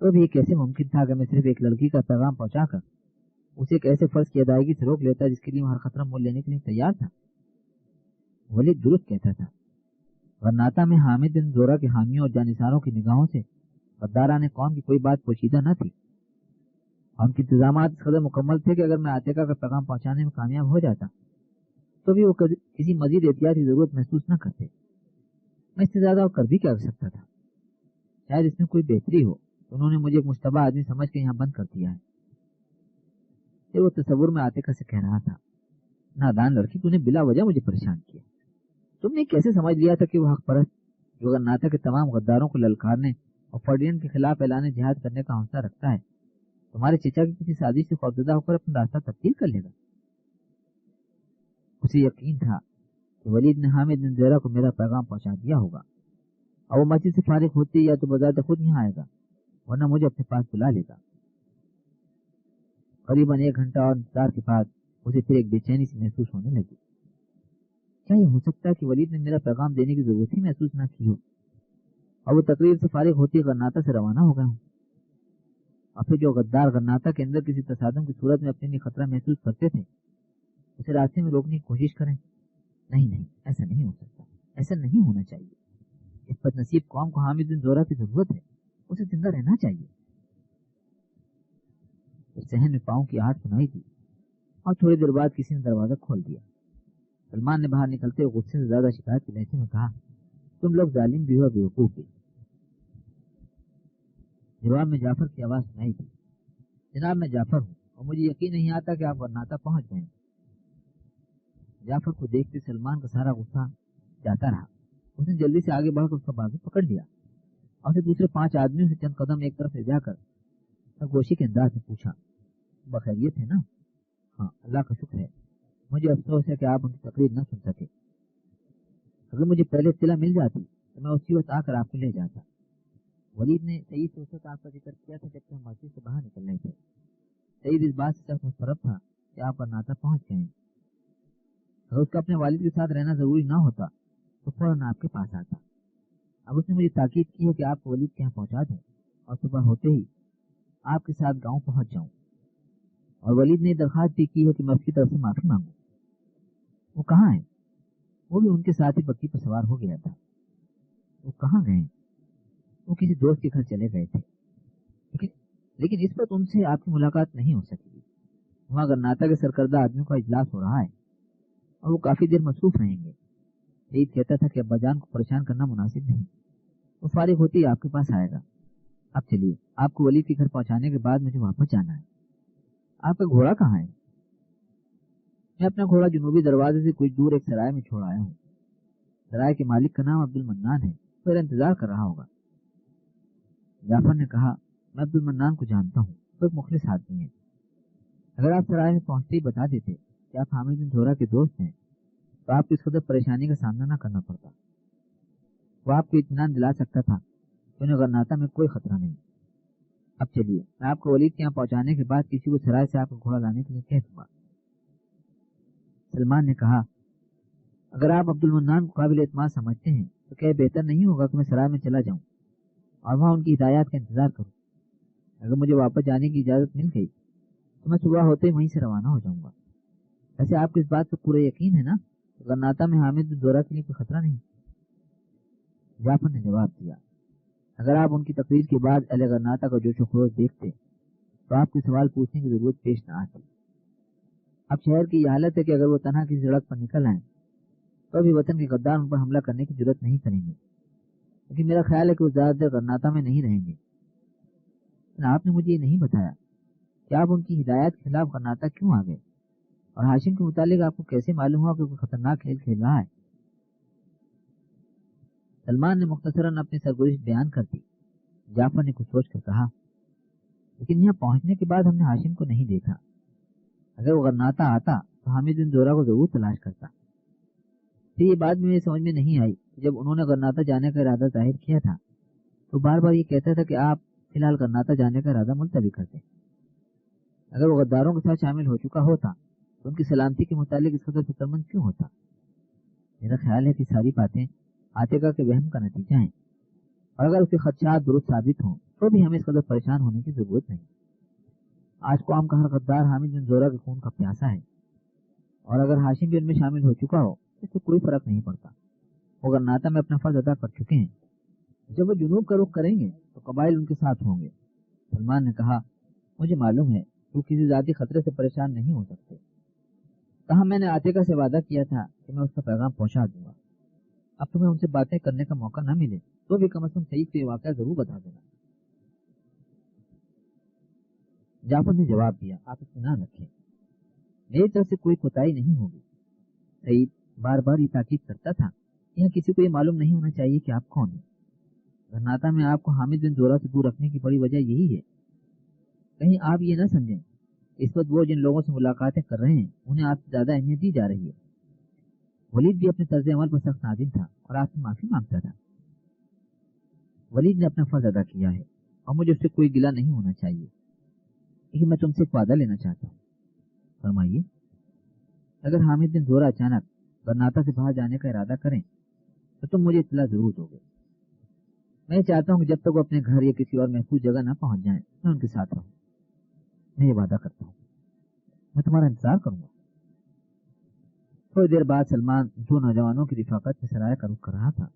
تو بھی یہ کیسے ممکن تھا کہ میں صرف ایک لڑکی کا پیغام پہنچا کر اسے ایک ایسے فرض کی ادائیگی سے روک لیتا جس کے لیے وہ ہر خطرہ مول لینے کے لیے تیار تھا؟ ولید درست کہتا تھا۔ غرناطہ میں حامد بن زورہ کے حامیوں اور جانثاروں کی نگاہوں سے غداران قوم کی کوئی بات پوشیدہ نہ تھی۔ ان کے انتظامات اس قدر مکمل تھے کہ اگر میں عاتقہ کا پیغام پہنچانے میں کامیاب ہو جاتا تو بھی وہ کسی مزید احتیاط کی ضرورت محسوس نہ کرتے۔ میں اس سے زیادہ اور کر بھی کیا کر سکتا تھا؟ شاید اس میں کوئی بہتری ہو تو انہوں نے مجھے ایک مشتبہ آدمی سمجھ کے یہاں بند کر دیا ہے۔ پھر وہ تصور میں عاتقہ سے کہہ رہا تھا، نادان لڑکی، تو نے بلا وجہ مجھے پریشان کیا۔ تم نے کیسے سمجھ لیا تھا کہ وہ حق پرست جو غرناطہ کے تمام غداروں کو للکارنے اور فرڈینڈ کے خلاف اعلان جہاد کرنے کا حوصلہ رکھتا ہے، تمہارے چچا کی کسی سازش سے خوفزدہ ہو کر اپنا راستہ تبدیل کر لے گا؟ اسے یقین تھا کہ ولید نے حامد بن زیرہ کو میرا پیغام پہنچا دیا ہوگا اور وہ مسجد سے فارغ ہوتے یا تو بذات خود یہاں آئے گا ورنہ مجھے اپنے پاس بلا لے گا۔ قریباً 1 گھنٹہ اور انتظار کے بعد اسے پھر ایک بے چینی سے محسوس ہونے لگی۔ کیا یہ ہو سکتا ہے کہ ولید نے میرا پیغام دینے کی ضرورت ہی محسوس نہ کی ہو اور وہ تقریر سے فارغ ہوتی غرناطہ سے روانہ ہو گئے ہوں؟ اور پھر جو غدار غرناطہ کے اندر کسی تصادم کی صورت میں اپنے لیے خطرہ محسوس کرتے تھے اسے راستے میں روکنے کی کوشش کریں؟ نہیں، ایسا نہیں ہو سکتا، ایسا نہیں ہونا چاہیے۔ اس بد نصیب قوم کو حامد بن زورہ کی ضرورت ہے، اسے زندہ رہنا چاہیے۔ صحن میں پاؤں کی آہٹ سنائی دی اور تھوڑی دیر بعد کسی نے دروازہ کھول دیا۔ سلمان نے باہر نکلتے ہوئے غصے سے زیادہ شکایت کے لہجے میں کہا، تم لوگ ظالم بھی ہو، بیوقوف بھی۔ جواب میں جعفر کی آواز سنائی دی، جناب میں جعفر ہوں اور مجھے یقین نہیں آتا کہ آپ غرناطہ پہنچ گئے۔ جعفر کو دیکھتے سلمان کا سارا غصہ جاتا رہا۔ اس نے جلدی سے آگے بڑھ کر اس کا بازو پکڑ لیا اور اسے دوسرے 5 آدمیوں سے چند قدم ایک طرف لے جا کر سرگوشی کے انداز میں پوچھا، بخیریت ہے نا؟ ہاں، اللہ کا شکر ہے۔ مجھے افسوس ہے کہ آپ ان کی تقریر نہ سن سکے۔ اگر مجھے پہلے اطلاع مل جاتی تو میں اسی وقت آ کر آپ کو لے جاتا۔ ولید نے سعید سے اس وقت آپ کا ذکر کیا تھا جبکہ ہم مسجد سے باہر نکل رہے تھے۔ سعید اس بات سے سخت مضطرب تھا کہ آپ غرناطہ پہنچ گئے ہیں۔ اگر اس کا اپنے والد کے ساتھ رہنا ضروری نہ ہوتا تو فوراً آپ کے پاس آتا۔ اب اس نے مجھے تاکید کی ہے کہ آپ کو ولید کے یہاں پہنچا دوں اور صبح ہوتے ہی آپ کے ساتھ گاؤں پہنچ جاؤں۔ اور ولید نے درخواست بھی کی ہے کہ میں اس کی طرف سے معافی مانگوں۔ وہ کہاں ہے؟ وہ بھی ان کے ساتھ ہی بگھی پر سوار ہو گیا تھا۔ وہ کہاں گئے؟ وہ کسی دوست کے گھر چلے گئے تھے، لیکن اس وقت ان سے آپ کی ملاقات نہیں ہو سکے گی۔ وہاں غرناطہ کے سرکردہ آدمیوں کا اجلاس ہو رہا ہے اور وہ کافی دیر مصروف رہیں گے۔ سعید کہتا تھا کہ ابا جان کو پریشان کرنا مناسب نہیں، وہ فارغ ہوتی ہی آپ کے پاس آئے گا۔ اب چلیے، آپ کو ولید کے گھر پہنچانے کے بعد مجھے واپس جانا ہے۔ آپ کا گھوڑا کہاں ہے؟ میں اپنا گھوڑا جنوبی دروازے سے کچھ دور ایک سرائے میں چھوڑ آیا ہوں۔ سرائے کے مالک کا نام عبد المنان ہے، میرا انتظار کر رہا ہوگا۔ جعفر نے کہا، میں عبد المنان کو جانتا ہوں، وہ ایک مخلص آدمی ہے۔ اگر آپ سرائے میں پہنچتے ہی بتا دیتے کہ آپ حامد بن زورہ کے دوست ہیں تو آپ کو اس قدر پریشانی کا سامنا نہ کرنا پڑتا۔ وہ آپ کو اطمینان دلا سکتا تھا کہ انہیں غرناطہ میں کوئی خطرہ نہیں۔ اب چلیے، میں آپ کو ولید کے یہاں پہنچانے کے بعد کسی کو سرائے سے آپ کا گھوڑا لانے کے لیے کہہ دوں گا۔ سلمان نے کہا، اگر آپ عبد المنان کو قابل اعتماد سمجھتے ہیں تو کیا بہتر نہیں ہوگا کہ میں سرائے میں چلا جاؤں اور وہاں ان کی ہدایات کا انتظار کروں؟ اگر مجھے واپس جانے کی اجازت مل گئی تو میں صبح ہوتے ہی وہیں سے روانہ ہو جاؤں گا۔ ویسے آپ کو اس بات کا پورا یقین ہے نا کہ غرناطہ میں حامد بن زورہ کے لیے کوئی خطرہ نہیں؟ جعفر نے جواب دیا، اگر آپ ان کی تقریر کے بعد اہل غرناطہ کا جوش و خروش دیکھتے تو آپ کے سوال پوچھنے کی ضرورت پیش نہ آتی۔ اب شہر کی یہ حالت ہے کہ اگر وہ تنہا کسی سڑک پر نکل آئیں تو ابھی وطن کے غدار ان پر حملہ کرنے کی جرات نہیں کریں گے، لیکن میرا خیال ہے کہ وہ زیادہ دیر غرناطہ میں نہیں رہیں گے۔ لیکن آپ نے مجھے یہ نہیں بتایا کہ آپ ان کی ہدایت کے خلاف غرناطہ کیوں آ گئے، اور ہاشم کے متعلق آپ کو کیسے معلوم ہوا کہ کوئی خطرناک کھیل کھیل رہا ہے؟ سلمان نے مختصراً اپنی سرگزشت بیان کر دی۔ جعفر نے کچھ سوچ کر کہا، لیکن یہاں پہنچنے کے بعد ہم نے ہاشم کو نہیں دیکھا۔ اگر وہ غرناطہ آتا تو حامد بن زورہ کو ضرور تلاش کرتا۔ پھر یہ بات میرے سمجھ میں نہیں آئی کہ جب انہوں نے غرناطہ جانے کا ارادہ ظاہر کیا تھا تو بار بار یہ کہتا تھا کہ آپ فی الحال غرناطہ جانے کا ارادہ ملتوی کرتے۔ اگر وہ غداروں کے ساتھ شامل ہو چکا ہوتا تو ان کی سلامتی کے متعلق اس قدر فکر مند کیوں ہوتا؟ میرا خیال ہے کہ ساری باتیں عاتقہ کے وہم کا نتیجہ ہیں، اور اگر اس کے خدشات درست ثابت ہوں تو بھی ہمیں اس قدر پریشان ہونے کی ضرورت نہیں. آج قوم کا ہر غدار حامد بن زورہ کے خون کا پیاسا ہے، اور اگر ہاشم بھی ان میں شامل ہو چکا ہو تو اس سے کوئی فرق نہیں پڑتا. وہ غرناطہ میں اپنا فرض ادا کر چکے ہیں، جب وہ جنوب کا رخ کریں گے تو قبائل ان کے ساتھ ہوں گے. سلمان نے کہا مجھے معلوم ہے تو کسی ذاتی خطرے سے پریشان نہیں ہو سکتے. کہا میں نے عاتقہ سے وعدہ کیا تھا کہ میں اس کا پیغام پہنچا دوں گا. اب تمہیں ان سے باتیں کرنے کا موقع نہ ملے تو بھی کم از کم سعید کو یہ واقعہ ضرور بتا دینا. جعفر نے جواب دیا آپ اطمینان رکھیں، میری طرف سے کوئی کوتاہی نہیں ہوگی. سعید بار بار یہ تاکید کرتا تھا کہ یہاں کسی کو یہ معلوم نہیں ہونا چاہیے کہ آپ کون ہیں. غرناطہ میں آپ کو حامد بن زورہ سے دور رکھنے کی بڑی وجہ یہی ہے. کہیں آپ یہ نہ سمجھیں اس وقت وہ جن لوگوں سے ملاقاتیں کر رہے ہیں انہیں آپ سے زیادہ اہمیت دی جا رہی ہے. ولید بھی اپنے طرز عمل پر سخت نادم تھا اور آپ سے معافی مانگتا تھا. ولید نے اپنا فرض ادا کیا ہے اور مجھے اس سے کوئی گلہ نہیں ہونا چاہیے، لیکن میں تم سے ایک وعدہ لینا چاہتا ہوں. فرمائیے. اگر حامد بن زورہ اچانک غرناطہ سے باہر جانے کا ارادہ کریں تو تم مجھے اطلاع ضرور دو گے. میں چاہتا ہوں کہ جب تک وہ اپنے گھر یا کسی اور محفوظ جگہ نہ پہنچ جائیں میں ان کے ساتھ رہوں. میں یہ وعدہ کرتا ہوں، میں تمہارا انتظار کروں گا. تھوڑی دیر بعد سلمان دو نوجوانوں کی رفاقت میں سرایہ کا رخ کر رہا تھا.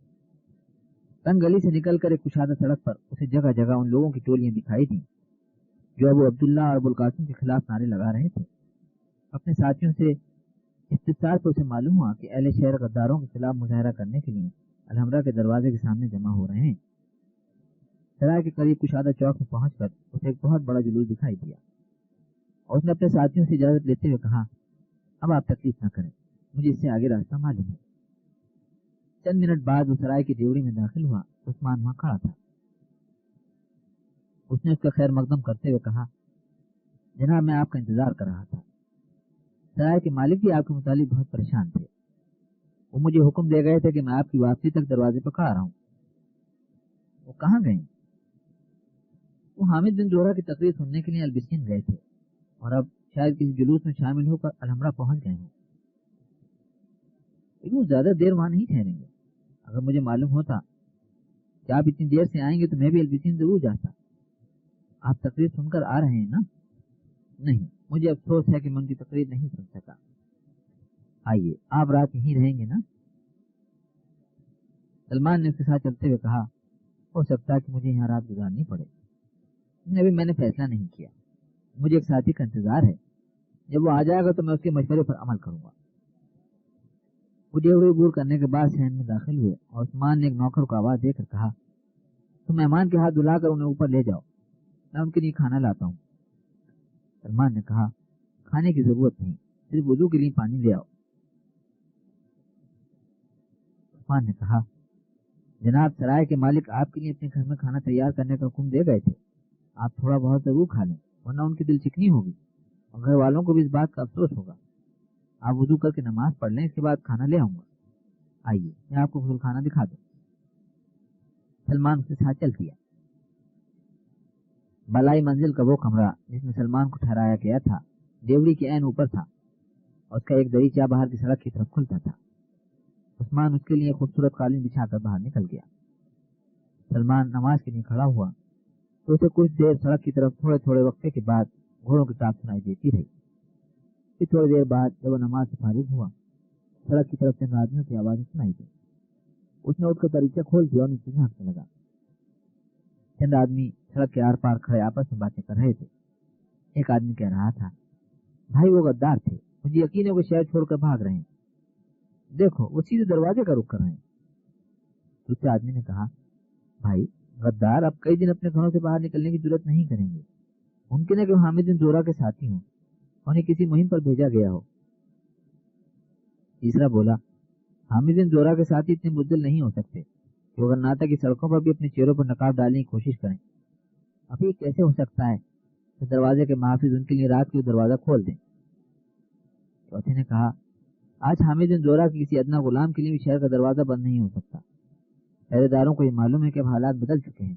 تنگ گلی سے نکل کر ایک کشادہ سڑک پر اسے جگہ جگہ ان لوگوں کی ٹولیاں دکھائی دیں جو ابو عبداللہ اور ابو القاسم کے خلاف نعرے لگا رہے تھے. اپنے ساتھیوں سے استفسار پر اسے معلوم ہوا کہ اہل شہر غداروں کے خلاف مظاہرہ کرنے کے لیے الحمرہ کے دروازے کے سامنے جمع ہو رہے ہیں. سرائے کے قریب کشادہ چوک میں پہنچ کر اسے ایک بہت بڑا جلوس دکھائی دیا اور اس نے اپنے ساتھیوں سے اجازت لیتے ہوئے کہا اب آپ تکلیف نہ کریں، مجھے اس سے آگے راستہ معلوم ہے. چند منٹ بعد وہ سرائے کی ڈیوڑی میں داخل ہوا. عثمان وہاں کھڑا تھا. اس نے اس کا خیر مقدم کرتے ہوئے کہا جناب میں آپ کا انتظار کر رہا تھا. سرائے کے مالک بھی آپ کے متعلق بہت پریشان تھے. وہ مجھے حکم دے گئے تھے کہ میں آپ کی واپسی تک دروازے پر کھڑا رہوں. وہ کہاں گئے؟ وہ حامد بن زورہ کی تقریر سننے کے لیے البسین گئے تھے اور اب شاید کسی جلوس میں شامل ہو کر الحمرہ پہنچ گئے ہوں. لیکن وہ زیادہ دیر وہاں نہیں ٹھہریں گے. اگر مجھے معلوم ہوتا کہ آپ اتنی دیر سے آئیں گے تو میں بھی البسین ضرور جاتا. آپ تقریر سن کر آ رہے ہیں نا؟ نہیں، مجھے افسوس ہے کہ میں ان کی تقریر نہیں سن سکا. آئیے آپ رات یہیں رہیں گے نا؟ سلمان نے اس کے ساتھ چلتے ہوئے کہا ہو سکتا ہے کہ مجھے یہاں رات گزارنی پڑے، لیکن ابھی میں نے فیصلہ نہیں کیا. مجھے ایک ساتھی کا انتظار ہے، جب وہ آ جائے گا تو میں اس کے مشورے پر عمل کروں گا. وہ ڈیوڑی عبور کرنے کے بعد صحن میں داخل ہوئے اور عثمان نے ایک نوکر کو آواز دے کر کہا تم مہمان کے ہاتھ دھلا کر انہیں اوپر لے جاؤ، میں ان کے لیے کھانا لاتا ہوں. سلمان نے کہا کھانے کی ضرورت نہیں، صرف وضو کے لیے پانی لے آؤ. عثمان نے کہا جناب سرائے کے مالک آپ کے لیے اپنے گھر میں کھانا تیار کرنے کا حکم دے گئے تھے، آپ تھوڑا بہت ضرور کھا لیں ورنہ ان کی دل چکنی ہوگی اور گھر والوں کو بھی اس بات کا افسوس ہوگا. آپ وضو کر کے نماز پڑھ لیں، اس کے بعد کھانا لے آؤں گا. آئیے میں آپ کو غسل خانہ دکھا دوں. سلمان اس کے ساتھ چل دیا. بالائی منزل کا وہ کمرہ جس میں سلمان کو ٹھہرایا گیا تھا ڈیوڑی کے عین اوپر تھا اور اس کا ایک دریچہ باہر کی سڑک کی طرف کھلتا تھا. عثمان اس کے لیے خوبصورت قالین بچھا کر باہر نکل گیا. سلمان نماز کے لیے کھڑا ہوا تو اسے کچھ دیر سڑک کی طرف تھوڑے تھوڑے وقفے کے بعد گھوڑوں کی ٹاپ سنائی دیتی رہی. پھر تھوڑی دیر بعد جب وہ نماز سے فارغ ہوا سڑک کی طرف چند آدمیوں کی آوازیں سنائی دی. اس نے اٹھ کر دریچہ کھول دیا اور نیچے جھانکنے لگا. چند آدمی سڑک کے آر پار کھڑے آپس میں باتیں کر رہے تھے. ایک آدمی کہہ رہا تھا بھائی وہ غدار تھے، مجھے یقین ہے وہ شہر چھوڑ کر بھاگ رہے ہیں، دیکھو وہ سیدھے دروازے کا رخ کر رہے ہیں. دوسرے آدمی نے کہا بھائی غدار اب کئی دن اپنے گھروں سے باہر نکلنے کی جرات نہیں کریں گے، ممکن ہے کہ وہ حامد بن زورہ کے ساتھی ہوں، انہیں کسی مہم پر بھیجا گیا ہو. تیسرا بولا حامد بن زورہ کے ساتھی اتنے بزدل نہیں ہو سکتے کہ وہ غرناطہ کی سڑکوں پر بھی اپنے چہروں پر نقاب ڈالنے کی کوشش کریں. اب یہ کیسے ہو سکتا ہے کہ دروازے کے محافظ ان کے لیے رات کو دروازہ کھول دیں. چوتھے نے کہا آج حامد بن زورہ کے کسی ادنا غلام کے لیے بھی شہر کا دروازہ بند نہیں ہو سکتا. پہرے داروں کو یہ معلوم ہے کہ اب حالات بدل چکے ہیں.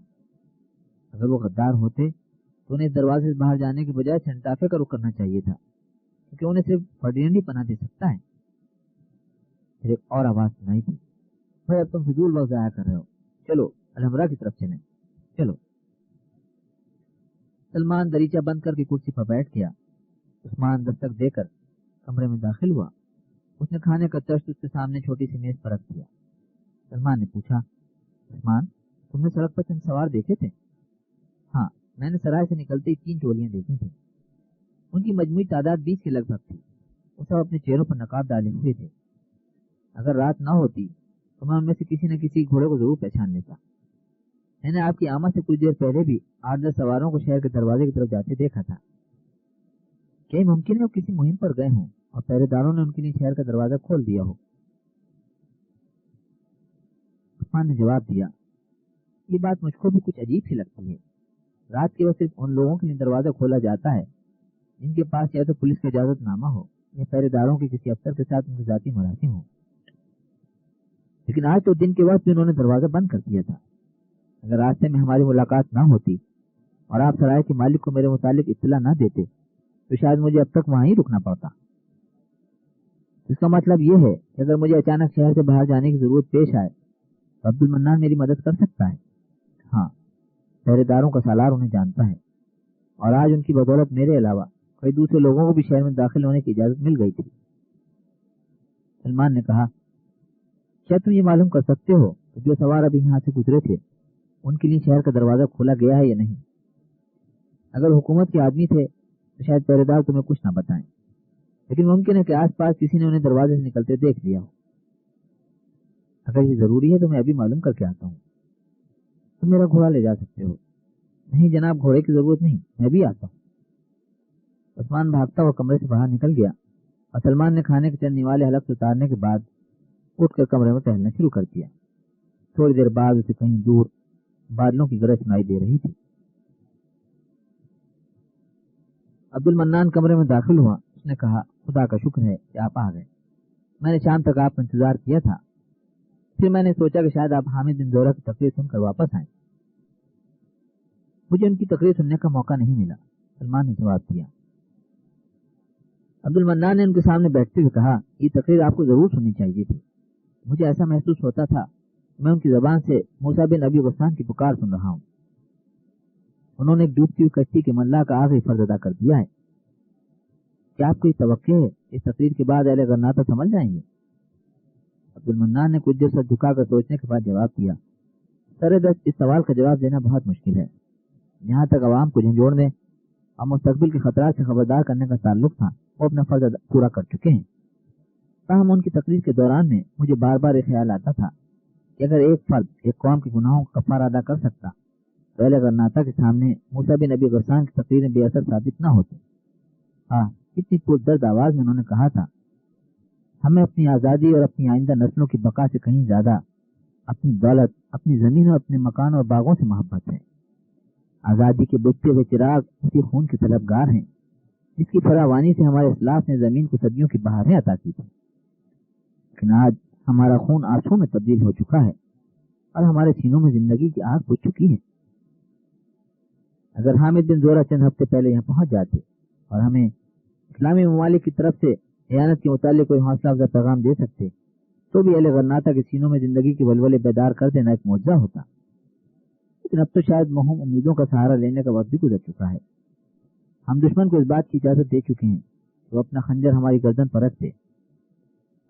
اگر وہ غدار ہوتے تو انہیں اس دروازے سے باہر جانے کے بجائے سنٹافے کا رخ کرنا چاہیے تھا، کیونکہ انہیں صرف فرڈینڈ ہی پناہ دے سکتا ہے. پھر ایک اور آواز سنائی تھی بھائی اب تم فضول وقت ضائع کر رہے ہو، چلو الحمرہ کی طرف چلیں، چلو. سلمان دریچہ بند کر کے کرسی پر بیٹھ گیا۔ عثمان دستک دے کر کمرے میں داخل ہوا۔ اس نے کھانے کا تشت اس کے سامنے چھوٹی سی میز پر رکھ دیا۔ سلمان نے پوچھا، عثمان تم نے سڑک پر چند سوار دیکھے تھے؟ ہاں، میں نے سرائے سے نکلتے ہی 3 ٹولیاں دیکھی تھیں۔ ان کی مجموعی تعداد 20 کے لگ بھگ تھی۔ وہ سب اپنے چہروں پر نقاب ڈالے ہوئے تھے۔ اگر رات نہ ہوتی تو میں ان میں سے کسی نہ کسی گھوڑے کو ضرور پہچان لیتا۔ میں نے آپ کی آمد سے کچھ دیر پہلے بھی 8-10 سواروں کو شہر کے دروازے کی طرف جاتے دیکھا تھا۔ کیا یہ ممکن ہے وہ کسی مہم پر گئے ہوں اور پہرے داروں نے ان کے لیے شہر کا دروازہ کھول دیا ہو؟ عثمان نے جواب دیا، یہ بات مجھ کو بھی کچھ عجیب سی لگتی ہے۔ رات کے وقت صرف ان لوگوں کے لیے دروازہ کھولا جاتا ہے جن کے پاس یا تو پولیس کا اجازت نامہ ہو یا پہرے داروں کے کسی افسر کے ساتھ ان کے ذاتی مراسم ہو۔ لیکن آج تو دن کے وقت بھی انہوں نے دروازہ بند کر دیا تھا۔ اگر راستے میں ہماری ملاقات نہ ہوتی اور آپ سرائے کے مالک کو میرے متعلق اطلاع نہ دیتے تو شاید مجھے اب تک وہاں ہی رکنا پڑتا۔ اس کا مطلب یہ ہے کہ اگر مجھے اچانک شہر سے باہر جانے کی ضرورت پیش آئے تو عبد المنان میری مدد کر سکتا ہے۔ ہاں، پہرے داروں کا سالار انہیں جانتا ہے اور آج ان کی بدولت میرے علاوہ کئی دوسرے لوگوں کو بھی شہر میں داخل ہونے کی اجازت مل گئی تھی۔ سلمان نے کہا، کیا تم یہ معلوم کر سکتے ہو کہ جو سوار ابھی یہاں سے گزرے تھے ان کے لیے شہر کا دروازہ کھولا گیا ہے یا نہیں؟ اگر حکومت کے آدمی تھے تو شاید پہرے دار تمہیں کچھ نہ بتائیں، لیکن ممکن ہے کہ آس پاس کسی نے انہیں دروازے سے نکلتے دیکھ لیا ہو۔ اگر یہ ضروری ہے تو میں ابھی معلوم کر کے آتا ہوں۔ تم میرا گھوڑا لے جا سکتے ہو۔ نہیں جناب، گھوڑے کی ضرورت نہیں، میں بھی آتا ہوں۔ عثمان بھاگتا ہوا کمرے سے باہر نکل گیا اور سلمان نے کھانے کے چند نوالے حلق سے اتارنے کے بعد اٹھ کر کمرے میں ٹہلنا شروع کر دیا۔ تھوڑی دیر بعد اسے کہیں دور بادلوں کی گرج سنائی دے رہی تھی۔ عبد المنان کمرے میں داخل ہوا۔ اس نے کہا، خدا کا شکر ہے کہ آپ آ گئے۔ میں نے شام تک آپ کا انتظار کیا تھا، پھر میں نے سوچا کہ شاید آپ حامد بن زہرہ کی تقریر سن کر واپس آئیں۔ مجھے ان کی تقریر سننے کا موقع نہیں ملا، سلمان نے جواب دیا۔ عبد المنان نے ان کے سامنے بیٹھتے ہوئے کہا، یہ تقریر آپ کو ضرور سننی چاہیے تھی۔ مجھے ایسا محسوس ہوتا تھا میں ان کی زبان سے موسیٰ بن ابی غسان کی پکار سن رہا ہوں۔ انہوں نے ایک ڈوبتی ہوئی کشتی کے ملا کا آخری فرض ادا کر دیا ہے۔ کیا آپ کو یہ توقع ہے اس تقریر کے بعد اہل غرناطہ سمجھ جائیں گے؟ عبد المنان نے کچھ دیر سر جھکا کر سوچنے کے بعد جواب دیا، سر دست اس سوال کا جواب دینا بہت مشکل ہے۔ جہاں تک عوام کو جھنجھوڑنے اور مستقبل کے خطرات سے خبردار کرنے کا تعلق تھا وہ اپنا فرض پورا کر چکے ہیں۔ تاہم ان کی تقریر کے دوران میں مجھے بار بار یہ خیال آتا تھا کہ اگر ایک فرد ایک قوم کے گناہوں کا کفارہ ادا کر سکتا تو اہل غرناطہ کے سامنے موسیٰ بن ابی غسان کی تقریریں بے اثر ثابت نہ ہوتی۔ ہاں، کتنی پردرد آواز میں انہوں نے کہا تھا، ہمیں اپنی آزادی اور اپنی آئندہ نسلوں کی بقا سے کہیں زیادہ اپنی دولت، اپنی زمین اور اپنے مکانوں اور باغوں سے محبت ہے۔ آزادی کے بجھتے ہوئے چراغ اسی خون کے طلبگار ہیں جس کی فراوانی سے ہمارے اسلاف نے زمین کو صدیوں کی بہاریں عطا کی تھی۔ لیکن آج ہمارا خون آنسوں میں تبدیل ہو چکا ہے اور ہمارے سینوں میں زندگی کی آگ بجھ چکی ہے۔ اگر حامد بن زہرہ چند ہفتے پہلے یہاں پہنچ جاتے اور ہمیں اسلامی ممالک کی طرف سے خیانت کے متعلق کوئی حوصلہ افزا پیغام دے سکتے تو بھی اہل غرناطہ کے سینوں میں زندگی کے ولولے بیدار کر دینا ایک معجزہ ہوتا۔ لیکن اب تو شاید موہوم امیدوں کا سہارا لینے کا وقت بھی گزر چکا ہے۔ ہم دشمن کو اس بات کی اجازت دے چکے ہیں کہ وہ اپنا خنجر ہماری گردن پر رکھ دے۔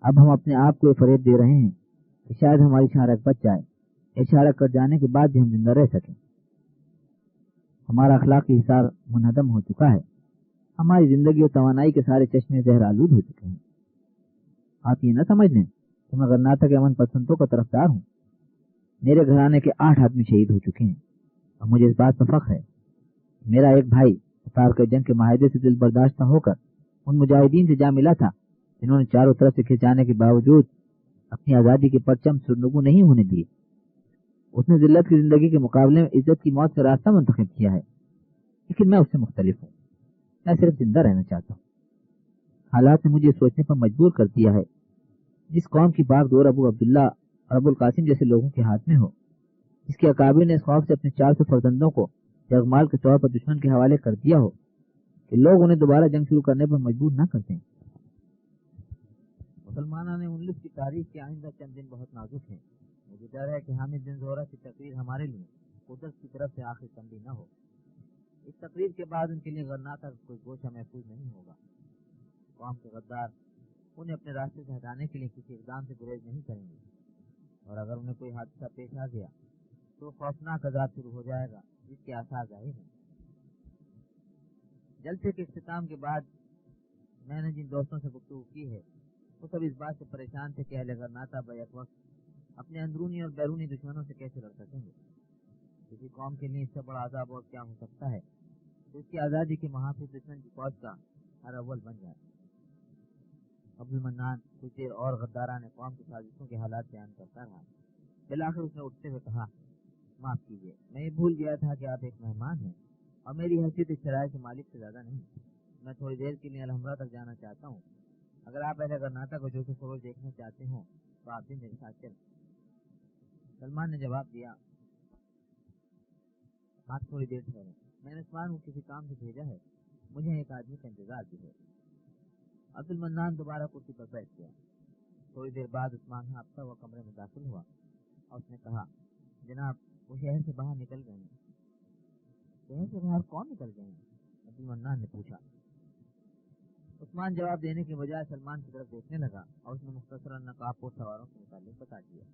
اب ہم اپنے آپ کو یہ فریب دے رہے ہیں کہ شاید ہماری شہرک بچ جائے، یا شہرک کٹ جانے کے بعد بھی ہم زندہ رہ سکیں۔ ہمارا اخلاقی حصار منہدم ہو چکا ہے، ہماری زندگی اور توانائی کے سارے چشمے زہر آلود ہو چکے ہیں۔ آپ یہ نہ سمجھ لیں کہ میں غرناطہ کے امن پسندوں کا طرفدار ہوں۔ میرے گھرانے کے 8 آدمی شہید ہو چکے ہیں اور مجھے اس بات پر فخر ہے۔ میرا ایک بھائی تارک جنگ کے معاہدے سے دل برداشتہ ہو کر ان مجاہدین سے جا ملا تھا جنہوں نے چاروں طرف سے کھینچانے کے باوجود اپنی آزادی کے پرچم سرنگو نہیں ہونے دیے۔ اس نے ذلت کی زندگی کے مقابلے میں عزت کی موت کا راستہ منتخب کیا ہے، لیکن میں اس سے مختلف ہوں۔ میں صرف زندہ رہنا چاہتا ہوں۔ حالات نے مجھے سوچنے پر مجبور کر دیا ہے، جس قوم کی باغ دور ابو عبداللہ اور ابو القاسم جیسے لوگوں کے ہاتھ میں ہو، جس کے اکابر نے اس خوف سے اپنے 400 فرزندوں کو یغمال کے طور پر دشمن کے حوالے کر دیا ہو کہ لوگ انہیں دوبارہ جنگ شروع کرنے پر مجبور نہ کرتے ہیں۔ مسلمانوں نے 19 کی تاریخ کے آئندہ چند دن بہت نازک ہیں۔ مجھے ڈر ہے کہ حامد بن زہرہ کی تقریر ہمارے لیے قدرت کی طرف سے آخری تنبیہ نہ ہو۔ اس تقریر کے بعد ان کے لیے غرناطہ کا کوئی گوشہ محفوظ نہیں ہوگا۔ قوم کے غدار انہیں اپنے راستے سے ہٹانے کے لیے کسی اقدام سے گریز نہیں کریں گے، اور اگر انہیں کوئی حادثہ پیش آ گیا تو خوفناک عذاب شروع ہو جائے گا، جس کے آثار ظاہر ہیں۔ جلسے کے اختتام کے بعد میں نے جن دوستوں سے گفتگو کی ہے وہ سب اس بات سے پریشان تھے کہ اہل غرناطہ بیک وقت اپنے اندرونی اور بیرونی دشمنوں سے کیسے لڑ سکیں گے۔ کسی قوم کے لیے اس سے بڑا عذاب اور کیا ہو سکتا ہے تو اس کی آزادی کے محافظ دشمن کی فوج کا ہر اول بن جائے۔ عبد المنان کچھ دیر اور غدارانہ قوم کی سازشوں کے حالات بیان کرتا رہا۔ بالآخر اس نے اٹھتے ہوئے کہا، معاف کیجیے، میں یہ بھول گیا تھا کہ آپ ایک مہمان ہیں اور میری حیثیت اس شرائع کے مالک سے زیادہ نہیں۔ میں تھوڑی دیر کے لیے الحمرا تک جانا چاہتا ہوں۔ اگر آپ اہل غرناطہ کو جوش و خروش دیکھنا چاہتے ہوں تو آپ بھی میرے ساتھ چلیں۔ سلمان نے جواب دیا، آپ تھوڑی دیر ٹھہریں، میں نے عثمان کو کسی کام سے بھیجا ہے، مجھے ایک آدمی کا انتظار بھی ہے۔ عبد المنان دوبارہ کرسی پر بیٹھ گیا۔ تھوڑی دیر بعد عثمان ہانپتا ہوا کمرے میں داخل ہوا اور اس نے کہا، جناب وہ شہر سے باہر نکل گئے ہیں۔ شہر سے باہر کون نکل گئے ہیں؟ عبد المنان نے پوچھا۔ عثمان جواب دینے کے بجائے سلمان کی طرف دیکھنے لگا اور اس نے مختصراً نقاب سواروں کے متعلق بتا دیا۔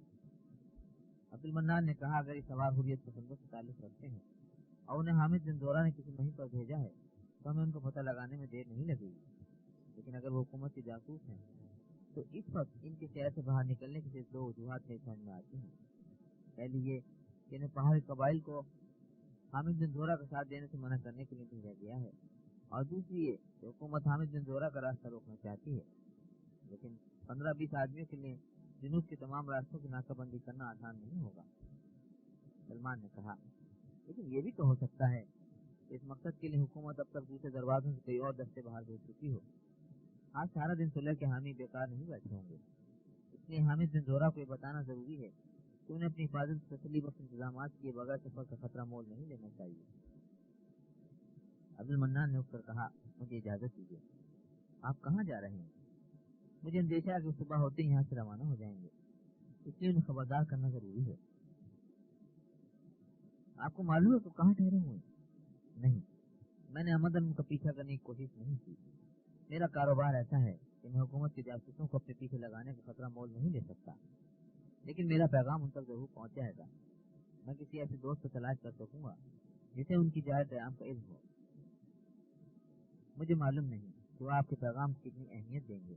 عبد المنان نے کہا، اگر یہ سوار حریت پسندوں سے تعلق رکھتے ہیں اور انہیں حامد بن زورہ نے کسی مہم پر بھیجا ہے تو ہمیں ان کو پتہ لگانے میں دیر نہیں لگے گی، لیکن اگر وہ حکومت کے جاسوس ہیں تو اس وقت ان کے شہر سے باہر نکلنے کی صرف دو وجوہات میرے سمجھ میں آتی ہیں۔ پہلی یہ کہ انہیں پہاڑی قبائل کو حامد بن زورہ کا ساتھ دینے سے منع کرنے کے لیے بھیجا گیا ہے، اور دوسری یہ کہ حکومت حامد بن زورہ کا راستہ روکنا چاہتی ہے، لیکن 15-20 آدمیوں کے لیے جنوب کے تمام راستوں کی ناکہ بندی کرنا آسان نہیں ہوگا۔ سلمان نے کہا، لیکن یہ بھی تو ہو سکتا ہے کہ اس مقصد کے لیے حکومت اب تک دوسرے دروازوں سے کئی اور دستے باہر بھیج چکی ہو۔ آج سارا دن صلح کے حامی بیکار نہیں بیٹھے ہوں گے، اس لیے حامد بن زورہ کو یہ بتانا ضروری ہے کہ انہیں اپنی حفاظت سے تسلی بخش انتظامات کیے بغیر سفر کا خطرہ مول نہیں لینا چاہیے۔ عبد المنان نے اٹھ کر کہا، مجھے اجازت دیجیے۔ آپ کہاں جا رہے ہیں؟ مجھے اندیشہ ہے کہ صبح ہوتے ہی یہاں سے روانہ ہو جائیں گے، اس لیے انہیں خبردار کرنا ضروری ہے۔ آپ کو معلوم ہے تو کہاں ٹھہرے ہوئے؟ نہیں، میں نے عمدن ان کا پیچھا کرنے کی کوشش نہیں کی۔ میرا کاروبار ایسا ہے کہ میں حکومت کے جاسوسوں کو اپنے پیچھے لگانے کا خطرہ مول نہیں لے سکتا، لیکن میرا پیغام ان تک ضرور پہنچ جائے گا۔ میں کسی ایسے دوست کو تلاش کر سکوں گا جسے ان کی جائے قیام کا علم ہو۔ مجھے معلوم نہیں کہ وہ آپ کے پیغام کی کتنی اہمیت دیں گے،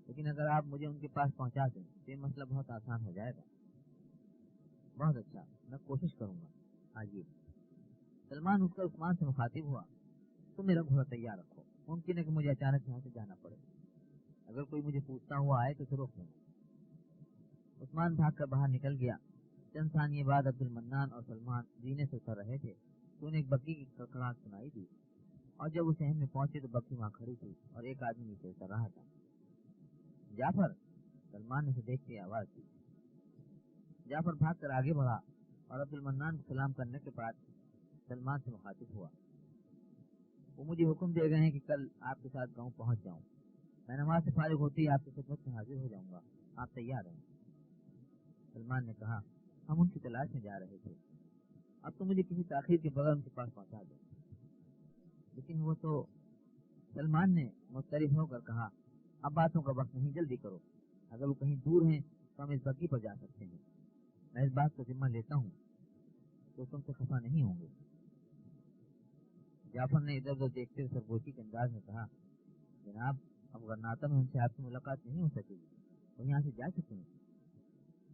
لیکن اگر آپ مجھے ان کے پاس پہنچا دیں تو یہ مسئلہ بہت آسان ہو جائے گا۔ بہت اچھا، میں کوشش کروں گا، آئیے۔ سلمان اٹھ کر عثمان سے مخاطب ہوا، تم میرا گھوڑا تیار رکھو، ممکن ہے کہ مجھے اچانک یہاں سے جانا پڑے، اگر کوئی مجھے پوچھتا ہوا آئے تو اسے روک لینا۔ عثمان بھاگ کر باہر نکل گیا۔ چند ثانیے بعد عبد المنان اور سلمان زینے سے اتر رہے تھے تو انہیں ایک بکری کی کڑکڑاہٹ سنائی دی، اور جب اس شہر میں پہنچے تو بکری وہاں کھڑی تھی اور ایک آدمی نیچے اتر رہا تھا۔ جعفر، سلمان نے اسے دیکھ کے آواز دی۔ جعفر بھاگ کر آگے بڑھا اور عبد المنان کو سلام کرنے کے بعد سلمان سے مخاطب ہوا، وہ مجھے حکم دے گئے ہیں کہ کل آپ کے ساتھ گاؤں پہنچ جاؤں، میں نماز سے فارغ ہوتے ہی آپ کی خدمت میں حاضر ہو جاؤں گا، آپ تیار ہیں؟ سلمان نے کہا، ہم ان کی تلاش میں جا رہے تھے، اب تو مجھے کسی تاخیر کے بغیر ان کے پاس پہنچا دیں۔ لیکن وہ تو، سلمان نے مضطرب ہو کر کہا، اب باتوں کا وقت نہیں، جلدی کرو، اگر وہ کہیں دور ہیں تو ہم اس بگی پر جا سکتے ہیں، میں اس بات کا ذمہ لیتا ہوں تو تم سے خفا نہیں ہوں گے۔ جعفر نے ادھر ادھر دیکھتے ہوئے سرگوشی کے انداز میں کہا، جناب اب غرناطہ میں ان سے آپ کی ملاقات نہیں ہو سکے گی، وہ یہاں سے جا چکے ہیں۔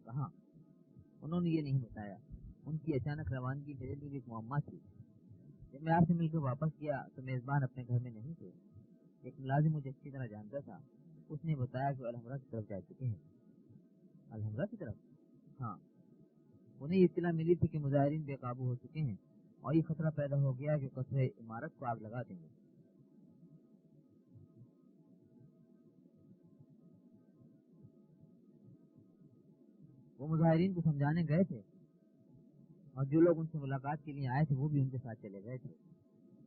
کہاں؟ انہوں نے یہ نہیں بتایا، ان کی اچانک روانگی میرے لیے بھی ایک معمہ تھی۔ جب میں آپ سے مل کر واپس کیا تو میزبان اپنے گھر میں نہیں تھے، ایک ملازم مجھے اچھی طرح جانتا تھا، اس نے بتایا کہ وہ الحمرا کی طرف جا چکے ہیں۔ الحمرا کی طرف؟ ہاں، انہیں یہ اطلاع ملی تھی کہ مظاہرین بے قابو ہو چکے ہیں اور یہ خطرہ پیدا ہو گیا کہ قصر عمارت کو آگ لگا دیں گے۔ وہ مظاہرین کو سمجھانے گئے تھے اور جو لوگ ان سے ملاقات کے لیے آئے تھے وہ بھی ان کے ساتھ چلے گئے تھے،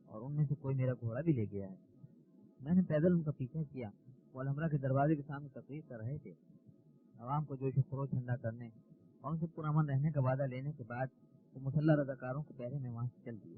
اور ان میں سے کوئی میرا گھوڑا بھی لے گیا ہے۔ میں نے پیدل ان کا پیچھا کیا، وہ الحمرا کے دروازے کے سامنے تقریر کر رہے تھے۔ عوام کو جوش و خروش ٹھنڈا کرنے اور ان سے پرامن رہنے کا وعدہ لینے کے بعد وہ مسلح رضاکاروں کے پہرے میں وہاں سے چل دیے۔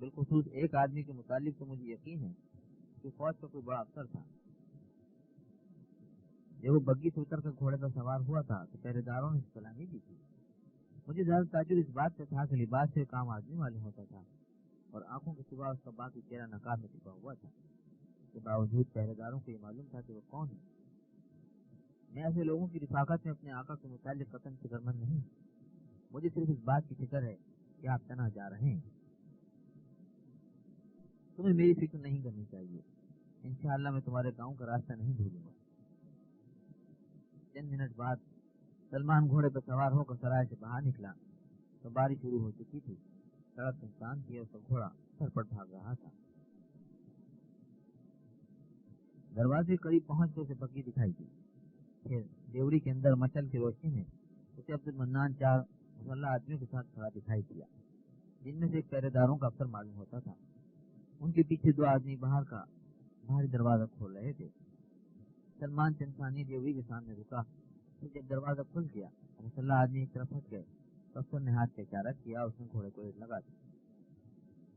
بالخصوص ایک آدمی کے متعلق تو مجھے یقین ہے کہ فوج کا کوئی بڑا افسر تھا۔ جب وہ بگی سے اتر کر گھوڑے پر سوار ہوا تھا تو پہرے داروں نے سلامی دی تھی۔ مجھے زیادہ تعجب اس بات سے تھا کہ لباس سے کام آدمی معلوم ہوتا تھا اور آنکھوں کے سوا اس کا باقی چہرہ نقاب میں چھپا ہوا تھا۔ اس کے باوجود پہرے داروں کو یہ معلوم تھا کہ وہ کون ہے۔ میں ایسے لوگوں کی رفاقت میں اپنے آقا کے متعلق قطعاً فکرمند نہیں، مجھے صرف اس بات کی فکر ہے کہ آپ تنہا جا رہے ہیں۔ تمہیں میری فکر نہیں کرنی چاہیے، انشاءاللہ میں تمہارے گاؤں کا راستہ نہیں بھولوں گا۔ چند منٹ بعد سلمان گھوڑے پر سوار ہو کر سرائے سے باہر نکلا تو بارش شروع ہو چکی تھی۔ سڑک سنسان تھی اور اس کا گھوڑا سرپٹ بھاگ رہا تھا۔ دروازے قریب پہنچ کر اسے بگی دکھائی دی۔ پھر دیوری کے اندر مچل کی روشنی میں اسے عبد المنان 4 مسلح آدمیوں کے ساتھ کھڑا دکھائی دیا، جن میں سے ایک پہرے داروں کا افسر معلوم ہوتا تھا۔ ان کے پیچھے 2 آدمی باہر کا بھاری دروازہ کھول رہے تھے۔ سلمان چند ثانیے دیوری کے سامنے رکا، پھر جب دروازہ کھل گیا اور مسلح آدمی ایک طرف ہٹ گئے تو افسر نے ہاتھ سے اشارہ کیا، اس نے گھوڑے کو ایک لگا دی۔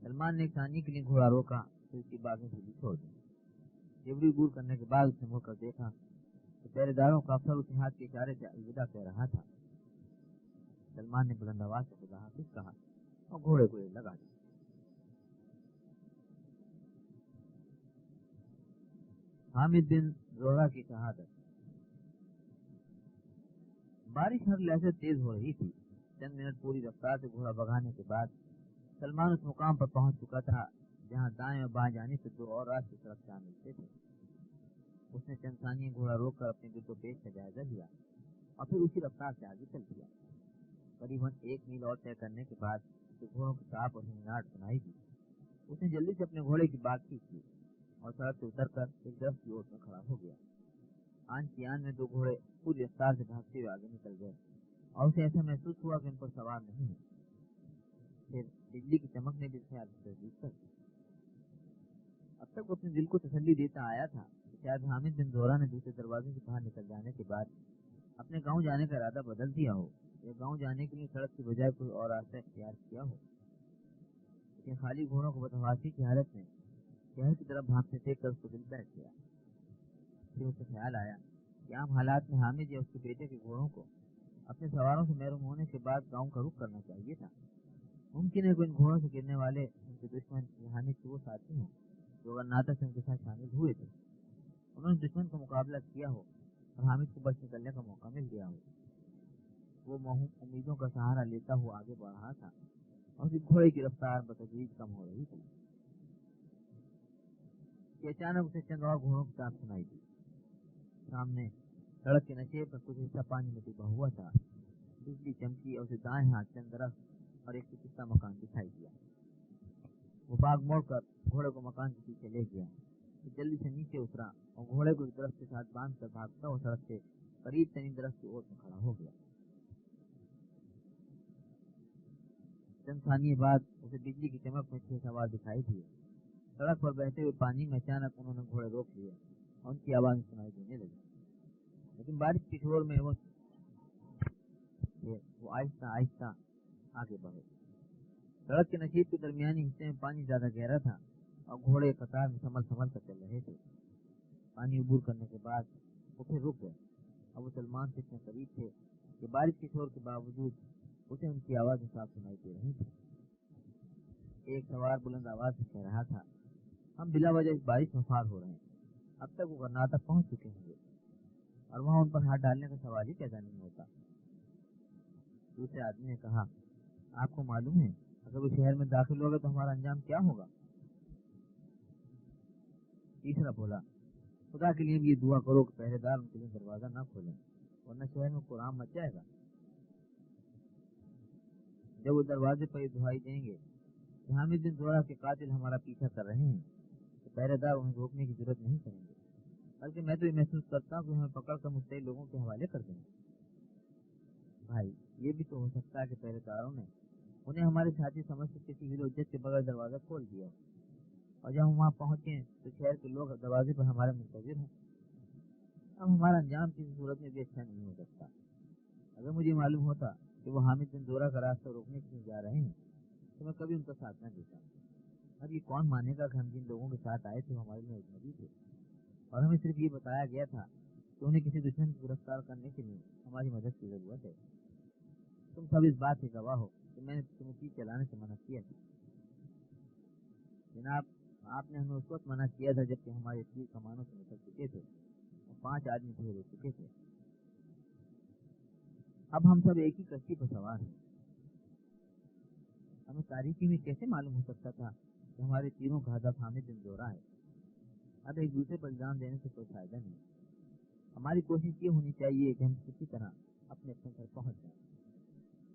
سلمان نے ایک ثانیے کے لیے گھوڑا روکا، پھر اس کی بازیں ڈھیلی چھوڑ دی۔ دیوری عبور کرنے کے بعد اس نے مڑ کر دیکھا تو پہرے داروں کا افسر اسے ہاتھ کے اشارے سے الوداع کہہ رہا تھا۔ سلمان نے بلند آواز سے خدا حافظ کہا اور گھوڑے کو ایک لگا دی۔ حامد بن زہرہ کی شہادت۔ بارش ہر لحظے تیز ہو رہی تھی۔ چند منٹ پوری رفتار سے گھوڑا بگانے کے بعد سلمان اس مقام پر پہنچ چکا تھا جہاں دائیں اور بائیں جانب سے 2 اور راستے سڑک سے ملتے تھے۔ اس نے چند ثانیے گھوڑا روک کر اپنے گرد و پیش کا جائزہ لیا اور پھر اسی رفتار سے آگے چل دیا۔ قریباً 1 میل اور طے کرنے کے بعد اسے گھوڑوں کی تاپ اور ہنگناٹ سنائی دی۔ اس نے جلدی سے اپنے گھوڑے کی بات کھینچ لی اور سڑک سے اتر کر ایک درخت کی اوٹ میں کھڑا ہو گیا۔ آن کی آن میں 2 گھوڑے پوری رفتار سے بھاگتے ہوئے آگے نکل گئے اور اسے ایسا محسوس ہوا کہ ان پر سوار نہیں ہے۔ پھر بجلی کی چمک نے بھی خیال سے تصدیق کر دی۔ اب تک وہ اپنے دل کو تسلی دیتا آیا تھا کہ شاید حامد بن زہرہ نے دوسرے دروازے سے باہر نکل جانے کے بعد اپنے گاؤں جانے کا ارادہ بدل دیا ہو یا گاؤں جانے کے لیے سڑک کی بجائے کوئی اور راستہ اختیار کیا ہو، لیکن خالی گھوڑوں کو بتواسی کی حالت میں شہر کی طرف بھاگتے دیکھ کر اس کو دل بیٹھ گیا۔ پھر اسے خیال آیا کہ عام حالات میں حامد یا اس کے بیٹے کے گھوڑوں کو اپنے سواروں سے محروم ہونے کے بعد گاؤں کا رخ کرنا چاہیے تھا۔ ممکن ہے کہ ان گھوڑوں سے گرنے والے ان کے دشمن حامد کے وہ ساتھی ہوں جو غرناطہ سے ان کے ساتھ شامل ہوئے تھے۔ انہوں نے دشمن کا مقابلہ کیا ہو اور حامد کو بچ نکلنے کا موقع مل گیا ہو۔ وہ موہوم امیدوں کا سہارا لیتا ہوا آگے بڑھ رہا تھا اور اس گھوڑے کی رفتار بتدریج کم ہو رہی تھی کہ اچانک اسے چند اور گھوڑوں کی تاپ سنائی دی۔ سامنے سڑک کے نشے پر کچھ حصہ پانی میں ڈوبا ہوا تھا۔ بجلی چمکی اور اسے دائیں ہاتھ چند درخت اور ایک پچھتا مکان دکھائی دیا۔ وہ باغ موڑ کر گھوڑے کو مکان کے پیچھے لے گیا، پھر جلدی سے نیچے اترا اور گھوڑے کو ایک درخت کے ساتھ باندھ کر بھاگتا ہوا سڑک سے قریب ترین درخت کی اوٹ میں کھڑا ہو گیا۔ چند ثانیے بعد اسے بجلی کی چمک میں 6 سوار دکھائی دیے۔ سڑک پر بہتے ہوئے پانی میں اچانک انہوں نے گھوڑے روک لیے اور ان کی آواز سنائی دینے لگی، لیکن بارش کی شور میں وہ آہستہ آہستہ آگے بڑھے۔ سڑک کے نشیب کے درمیانی حصے میں پانی زیادہ گہرا تھا اور گھوڑے قطار میں سنبھل کر چل رہے تھے۔ پانی عبور کرنے کے بعد وہ پھر رک گئے اور وہ سلمان سے اتنے قریب تھے کہ بارش کے شور کے باوجود اسے ان کی آواز صاف سنائی دے رہی تھی۔ ایک سوار بلند آواز سے کہہ رہا تھا، ہم بلا وجہ اس بارش میں فار ہو رہے ہیں۔ اب تک وہ غرناطہ پہنچ چکے ہوں گے اور وہاں ان پر ہاتھ ڈالنے کا سوال ہی پیدا نہیں ہوتا۔ دوسرے آدمی نے کہا، آپ کو معلوم ہے اگر وہ شہر میں داخل ہو گئے تو ہمارا انجام کیا ہوگا؟ تیسرا بولا، خدا کے لیے بھی یہ دعا کرو کہ پہرے دار ان کے لیے دروازہ نہ کھولیں ورنہ شہر میں قرآن مچ جائے گا۔ جب وہ دروازے پر یہ دعائی دیں گے کہ حامد بن زہرہ کے قاتل ہمارا پیچھا کر رہے ہیں تو پہرے دار انہیں روکنے کی ضرورت نہیں کریں گے، بلکہ میں تو یہ محسوس کرتا ہوں کہ ہمیں پکڑ کر مستحق لوگوں کے حوالے کر دیں گے۔ بھائی یہ بھی تو ہو سکتا ہے کہ پہرے داروں نے انہیں ہمارے ساتھی سمجھ کر کسی بھی حجت کے بغیر دروازہ کھول دیا اور جب ہم وہاں پہنچے تو شہر کے لوگ دروازے پر ہمارے منتظر ہیں۔ اب ہمارا انجام کسی صورت میں بھی اچھا نہیں ہو سکتا۔ اگر مجھے معلوم ہوتا کہ وہ حامد بن زہرہ کا راستہ روکنے کے لیے جا رہے ہیں تو میں کبھی ان کا ساتھ نہ دیتا۔ اب یہ کون مانے گا کہ ہم جن لوگوں کے ساتھ آئے تھے وہ ہمارے لیے اجنبی تھے، اور ہمیں صرف یہ بتایا گیا تھا کہ انہیں کسی دشمن کو گرفتار کرنے کے لیے ہماری مدد کی ضرورت ہے۔ تم سب اس بات کے گواہ ہو کہ میں نے تمہیں تیر چلانے سے منع کیا تھا۔ جناب، آپ نے ہمیں اس وقت منع کیا تھا جبکہ ہمارے تیر کمانوں سے نکل چکے تھے اور 5 آدمی ڈھیر ہو چکے تھے۔ اب ہم سب ایک ہی کشتی پر سوار ہیں، ہمیں تاریکی میں کیسے معلوم ہو سکتا تھا کہ ہمارے تیروں کا ہدف حامد بن زورہ ہے؟ اب ایک دوسرے پر الزام دینے سے کوئی فائدہ نہیں۔ ہماری کوشش یہ ہونی چاہیے کہ ہم کسی طرح اپنے گھر پہنچ جائیں۔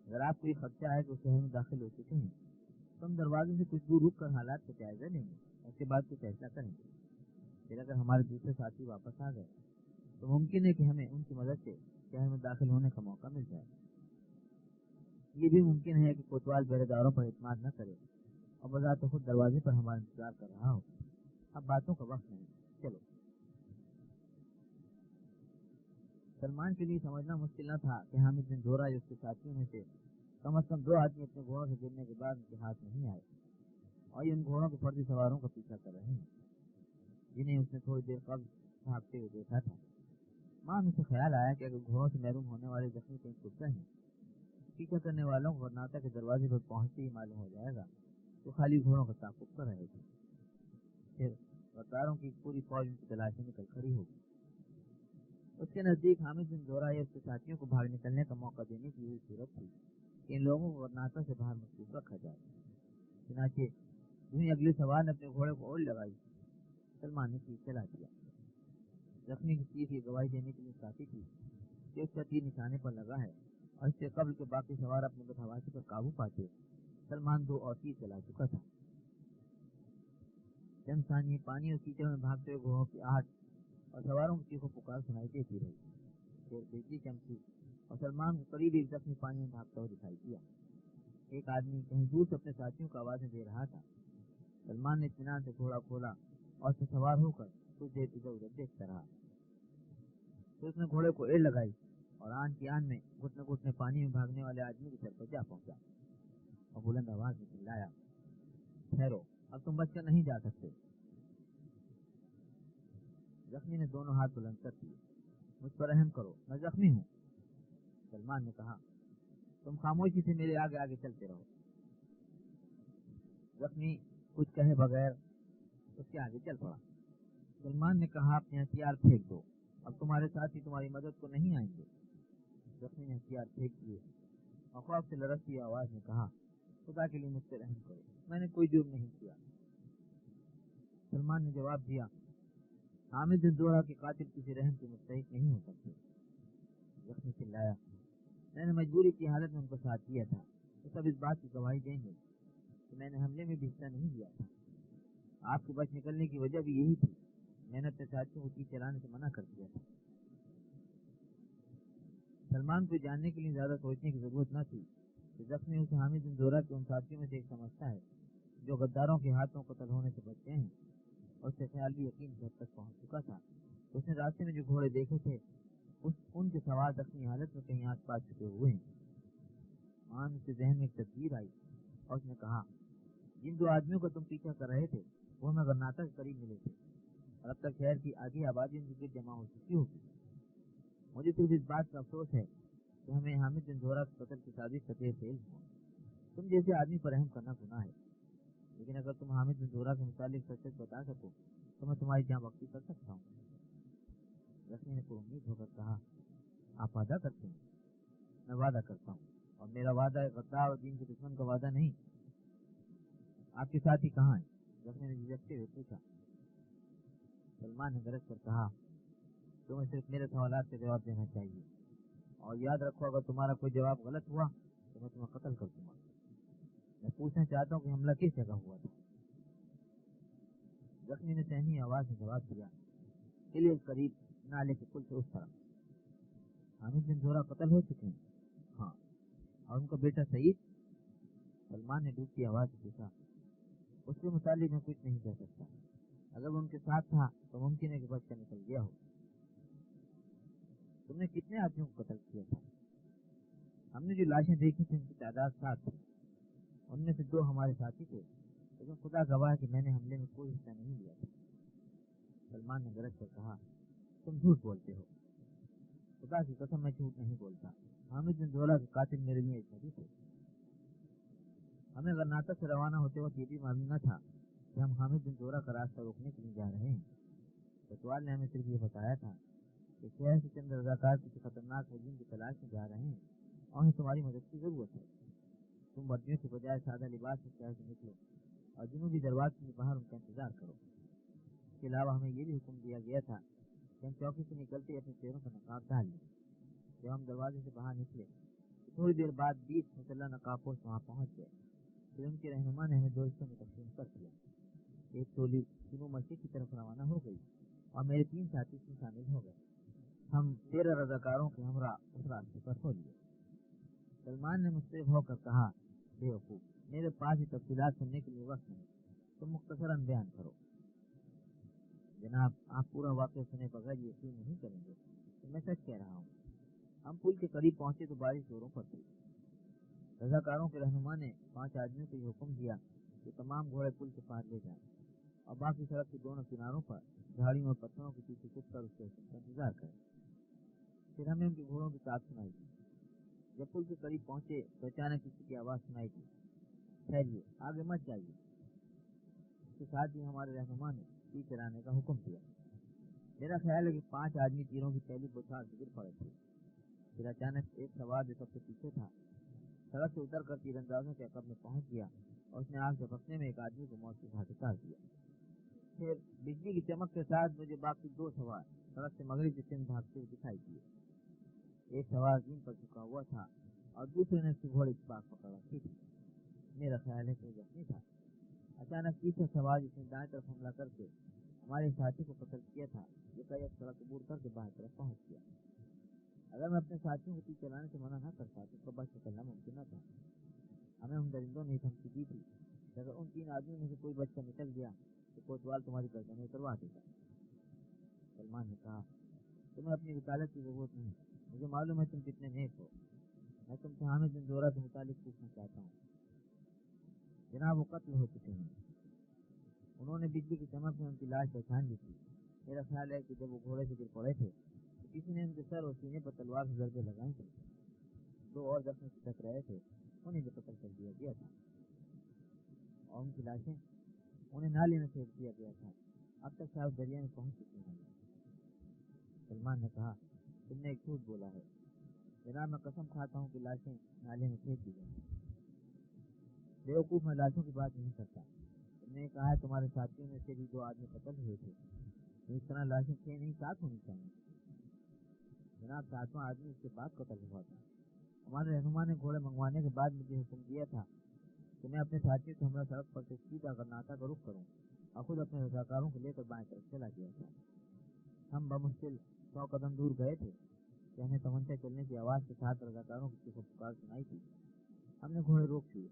اگر آپ کو یہ خدشہ ہے کہ وہ شہر میں داخل ہو چکے ہیں تو ہم دروازے سے کچھ دور رک کر حالات کا جائزہ لیں گے، اس کے بعد کچھ فیصلہ کریں گے۔ پھر اگر ہمارے دوسرے ساتھی واپس آ گئے تو ممکن ہے کہ ہمیں ان کی مدد سے شہر میں داخل ہونے کا موقع مل جائے۔ یہ بھی ممکن ہے کہ کوتوال پہرے داروں پر اعتماد نہ کرے اور بذات خود دروازے پر ہمارا انتظار کر رہا ہو۔ اب باتوں کا وقت نہیں، چلو۔ سلمان کے لیے سمجھنا مشکل نہ تھا کہ حامد بن زورہ اس کے ساتھیوں میں سے کم از کم 2 آدمی اپنے گھوڑوں سے گرنے کے بعد ان کے ہاتھ نہیں آئے اور یہ ان گھوڑوں کے فردی سواروں کا پیچھا کر رہے ہیں جنہیں اس نے تھوڑی دیر قبل بھاگتے ہوئے دیکھا تھا۔ ماں اسے خیال آیا کہ اگر گھوڑوں سے محروم ہونے والے زخمی کہیں چھپ گئے ہیں، پیچھا کرنے والوں کو غرناطہ کے دروازے پر پہنچتے ہی معلوم ہو جائے گا تو خالی گھوڑوں کا تعاقب کر رہے تھے۔ پھر غداروں کی پوری فوج ان کی تلاشی میں کھڑی ہوگی۔ اس کے نزدیک حامد بن زورہ یا اس کے ساتھیوں کو بھاگ نکلنے کا موقع دینے کی یہی صورت تھی کہ ان لوگوں کو غرناطہ سے باہر مصروف رکھا جائے۔ چنانچہ جنہیں اگلے سوار نے اپنے گھوڑے کو اوڑھ لگائی، سلمان نے تیر چلا دیا۔ زخمی کی تیر کی گواہی دینے کے لیے کافی تھی کہ اس کا تیر نشانے پر لگا ہے، اور اس سے قبل کے باقی سوار اپنے بدحواسی پر قابو پاتے سلمان 2 اور تیر چلا چکا تھا۔ چند ثانیے پانی اور کیچڑ میں بھاگتے ہوئے گھوڑوں کی آہٹ اور سواروں کی چیخو پکار سنائی دیتی رہی۔ پھر بجلی چمکی اور سلمان کو قریب ایک زخمی پانی میں بھاگتا ہوا دکھائی دیا۔ ایک آدمی کہیں دور سے اپنے ساتھیوں کو آوازیں دے رہا تھا۔ سلمان نے اطمینان سے گھوڑا کھولا اور اس میں سوار ہو کر کچھ دیر ادھر ادھر دیکھتا رہا۔ پھر اس نے گھوڑے کو ایڑ لگائی اور آن کی آن میں گھٹنے گھٹنے پانی میں بھاگنے والے آدمی کے سر پر جا پہنچا اور بلند آواز میں چلایا، ٹھہرو، اب تم بچ کر نہیں جا سکتے۔ زخمی نے دونوں ہاتھ بلند کر دیے۔ مجھ پر رحم کرو، میں زخمی ہوں۔ سلمان نے کہا، تم خاموشی سے میرے آگے آگے چلتے رہو۔ زخمی کچھ کہے بغیر اس کے آگے چل پڑا۔ سلمان نے کہا، اپنے ہتھیار پھینک دو، اب تمہارے ساتھی تمہاری مدد کو نہیں آئیں گے۔ زخمی نے ہتھیار پھینک دیے اور خوف سے لرزتی آواز میں کہا، خدا کے لیے مجھ سے رحم کرو، میں نے کوئی جرم نہیں کیا۔ سلمان نے جواب دیا، حامد بن زورہ کے قاتل کسی رحم کے مستحق نہیں ہو سکتے۔ زخمی چلایا، میں نے مجبوری کی حالت میں ان کو ساتھ دیا تھا، تو سب اس بات کی گواہی دیں گے کہ میں نے حملے میں بھی حصہ نہیں لیا تھا۔ آپ کے بچ نکلنے کی وجہ بھی یہی تھی، میں نے اپنے ساتھیوں کو تیر چلانے سے منع کر دیا تھا۔ سلمان کو جاننے کے لیے زیادہ سوچنے کی ضرورت نہ تھی کہ زخمی اسے حامد بن زورہ کے ان ساتھیوں میں سے ایک سمجھتا ہے جو غداروں کے ہاتھوں قتل ہونے سے بچتے ہیں، اور اس سے خیال بھی یقین گھر تک پہنچ چکا تھا۔ اس نے راستے میں جو گھوڑے دیکھے تھے ان کے سوار زخمی حالت میں کہیں آس پاس چھپے ہوئے ہیں۔ مان اس کے ذہن میں ایک تدبیر آئی اور اس نے کہا، جن 2 آدمیوں کا تم پیچھا کر رہے تھے وہ ہمیں غرناطہ کے قریب ملے تھے اور اب تک شہر کی آدھی آبادی ان کے گرد جمع ہو چکی ہوگی۔ مجھے صرف اس بات کا افسوس ہے کہ ہمیں حامد بن زورہ کے قتل کی سازش کا ٹھیک علم ہوا۔ تم جیسے آدمی پر رحم کرنا گناہ ہے، لیکن اگر تم حامد بن زورہ کے متعلق سچ بتا سکو تو میں تمہاری جان بخشی کر سکتا ہوں۔ رسمی نے پر امید ہو کر کہا، آپ وعدہ کرتے ہیں؟ میں وعدہ کرتا ہوں، اور میرا وعدہ غدار اور دین کے دشمن کا وعدہ نہیں۔ آپ کے ساتھی کہاں ہیں؟ رسمی نے جھجکتے ہوئے پوچھا۔ سلمان نے گرج کر کہا، تمہیں صرف میرے سوالات کا جواب دینا چاہیے، اور یاد رکھو اگر تمہارا کوئی جواب غلط ہوا تو میں تمہیں قتل کر دوں گا۔ میں پوچھنا چاہتا ہوں کہ حملہ کس جگہ ہوا تھا؟ زخمی نے سہمی آواز میں جواب دیا، قلعے کے قریب نالے کے پل سے اس طرف۔ حامد بن زورہ قتل ہو چکے ہیں؟ ہاں۔ اور ان کا بیٹا سعید؟ سلمان نے ڈوبتی آواز سے پوچھا۔ اس کے متعلق میں کچھ نہیں کہہ سکتا، اگر وہ ان کے ساتھ تھا تو ممکن ہے کہ بچ کر نکل گیا ہو۔ تم نے کتنے آدمیوں کو قتل کیا تھا؟ ہم نے جو لاشیں دیکھی تھی ان کی تعداد 7 تھی، ان میں سے 2 ہمارے ساتھی تھے لیکن خدا گواہ ہے کہ میں نے حملے میں کوئی حصہ نہیں لیا تھا۔ سلمان نے گرج کر کہا، تم جھوٹ بولتے ہو۔ خدا کی قسم میں جھوٹ نہیں بولتا، حامد بن زورہ کے قاتل میرے لیے اجنبی تھے۔ ہمیں غرناطہ سے روانہ ہوتے وقت یہ بھی معلوم نہ تھا کہ ہم حامد بن زورہ کا راستہ روکنے کے لیے جا رہے ہیں۔ کوتوال نے ہمیں صرف یہ بتایا تھا کہ شہر سے چند رضاکار کسی خطرناک مجرم کی تلاش میں جا رہے ہیں اور انہیں تمہاری مدد کی ضرورت ہے۔ تم وردیوں کے بجائے سادہ لباس میں شہر سے نکلو اور جنوبی دروازے کے باہر ان کا انتظار کرو۔ اس کے علاوہ ہمیں یہ بھی حکم دیا گیا تھا کہ ہم چوکی سے نکلتے ہی اپنے چہروں پر نقاب ڈال لیں۔ جب ہم دروازے سے باہر نکلے تو تھوڑی دیر بعد 20 مسلح نقاب پوش وہاں پہنچ گئے۔ پھر ان کے رہنما نے ہمیں 2 حصوں میں تقسیم کر دیا۔ ایک ٹولی جنوب مشرق کی طرف روانہ ہو گئی اور میرے 3 ساتھی اس میں شامل ہو گئے۔ ہم 13 رضاکاروں کے ہمراہ اس راستے پر ہو لیے۔ سلمان نے مجھ سے ہو کر کہا، بے وقوف، میرے پاس یہ تفصیلات سننے کے لیے وقت نہیں، تم مختصراً بیان کرو۔ جناب، آپ پورا واقعہ سنے بغیر یقین نہیں کریں گے تو میں سچ کہہ رہا ہوں۔ ہم پل کے قریب پہنچے تو بارش زوروں پر تھی۔ رضاکاروں کے رہنما نے 5 آدمیوں کو یہ حکم دیا کہ تمام گھوڑے پل کے پار لے جائیں اور باقی سڑک کے دونوں کناروں پر جھاڑیوں اور پتھروں کے پیچھے چھپ کر اسٹیشن کا انتظار کریں۔ پھر ہمیں ان کے گھوڑوں کی تاپ سنائی دی۔ جب پل کے قریب پہنچے تو اچانک کسی کی آواز سنائی دی، ٹھہریے، آگے مت جائیے۔ اس کے ساتھ ہی ہمارے رہنما نے تیر چلانے کا حکم دیا۔ میرا خیال ہے کہ 5 آدمی تیروں کی پہلی بوچھار سے گر پڑے تھے۔ پھر اچانک ایک سوار جو سب سے پیچھے تھا سڑک سے اتر کر تیر اندازوں کے عقب میں پہنچ گیا اور اس نے آگ جھپکنے میں ایک آدمی کو موت کے گھاٹ اتار دیا۔ پھر بجلی کی چمک کے ساتھ مجھے باقی 2 سوار سڑک سے مغرب کی سمت بھاگتے ہوئے دکھائی دیے۔ ایک سوار زمین پر جھکا ہوا تھا اور دوسرے نے اس کے گھوڑے کی پاک پکڑ رکھی تھی۔ میرا خیال ہے کہ وہ زخمی تھا۔ اچانک تیسرا سوار جس نے دائیں طرف حملہ کر کے ہمارے ساتھی کو قتل کیا تھا، یہ ایک سڑک عبور کر کے بائیں طرف پہنچ گیا۔ اگر میں اپنے ساتھیوں کو تیر چلانے سے منع نہ کرتا تو اس کو بچ نکلنا ممکن نہ تھا۔ ہمیں ان درندوں نے دھمکی دی تھی کہ اگر ان 3 آدمیوں میں سے کوئی بچہ نکل گیا تو کوتوال تمہاری گردنیں اتروا دے گا۔ سلمان نے کہا، تمہیں اپنی وکالت کی ضرورت نہیں، مجھے معلوم ہے تم کتنے نیک ہو۔ میں تم سے حامد بن زورہ کے متعلق پوچھنا چاہتا ہوں۔ جناب، وہ قتل ہو چکے ہیں۔ انہوں نے بجلی کی چمک میں ان کی لاش پہچان لی تھی۔ میرا خیال ہے کہ جب وہ گھوڑے سے گر پڑے تھے تو کسی نے ان کے سر اور سینے پر تلوار سے ضربیں لگائی تھی۔ 2 اور زخمی چھٹک رہے تھے، انہیں بھی قتل کر دیا گیا تھا اور ان کی لاشیں انہیں نالی میں پھینک دیا گیا تھا۔ اب تک شاید دریا میں پہنچ چکی ہیں۔ سلمان نے کہا، تم نے ایک جھوٹ بولا ہے۔ جناب، میں قسم کھاتا ہوں کہ لاشیں نالے میں پھینک دی گئی۔ بیوقوف، میں لاشوں کی بات نہیں کرتا۔ تم نے کہا ہے تمہارے ساتھیوں میں سے بھی 2 آدمی قتل ہوئے تھے، اس طرح لاشیں 6 نہیں 7 ہونی چاہیے۔ جناب، 7واں آدمی اس کے بعد قتل ہوا تھا۔ ہمارے رہنما نے گھوڑے منگوانے کے بعد مجھے حکم دیا تھا کہ میں اپنے ساتھیوں سے ہمراہ سڑک پر سے سیدھا غرناطہ کا رخ کروں اور خود اپنے رضاکاروں کو لے کر بائیں طرف چلا گیا تھا۔ ہم بمشکل 100 قدم دور گئے تھے کہ ہمیں تمنچہ چلنے کی آواز کے ساتھ رضاکاروں کی چیخ و پکار سنائی تھی۔ ہم نے گھوڑے روک لیے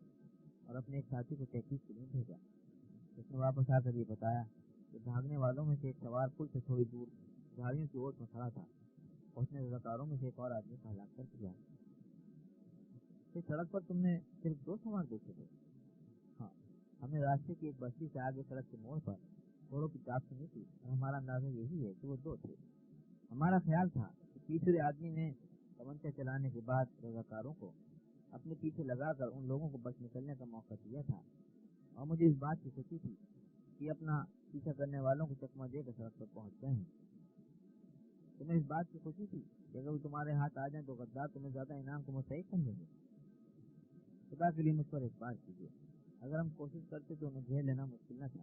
اور اپنے ایک ساتھی کو تحقیق کے لیے بھیجا۔ اس نے واپس آ کر یہ بتایا کہ بھاگنے والوں میں سے ایک سوار پل سے تھوڑی دور جھاڑیوں کی اوٹ میں کھڑا تھا اور اس نے رضاکاروں میں سے ایک اور آدمی کا ہلاک کر دیا۔ پھر سڑک پر تم نے صرف 2 سوار دیکھے تھے؟ ہاں، ہم نے راستے کی ایک بستی سے آگے سڑک کے موڑ پر گھوڑوں کی چاپ سنی تھی اور ہمارا اندازہ یہی ہے کہ وہ 2 تھے۔ ہمارا خیال تھا کہ تیسرے آدمی نے تمنچہ چلانے کے بعد رضاکاروں کو اپنے پیچھے لگا کر ان لوگوں کو بچ نکلنے کا موقع دیا تھا اور مجھے اس بات کی خوشی تھی کہ اپنا پیچھا کرنے والوں کو چکمہ دے کر سڑک پر پہنچ گئے ہیں۔ تمہیں اس بات کی خوشی تھی کہ اگر وہ تمہارے ہاتھ آ جائیں تو غدار تمہیں زیادہ انعام کو مستحق سمجھیں گے۔ خدا کے لیے مجھ پر اعتبار کیجیے، اگر ہم کوشش کرتے تو انہیں گھیر لینا مشکل نہ تھا۔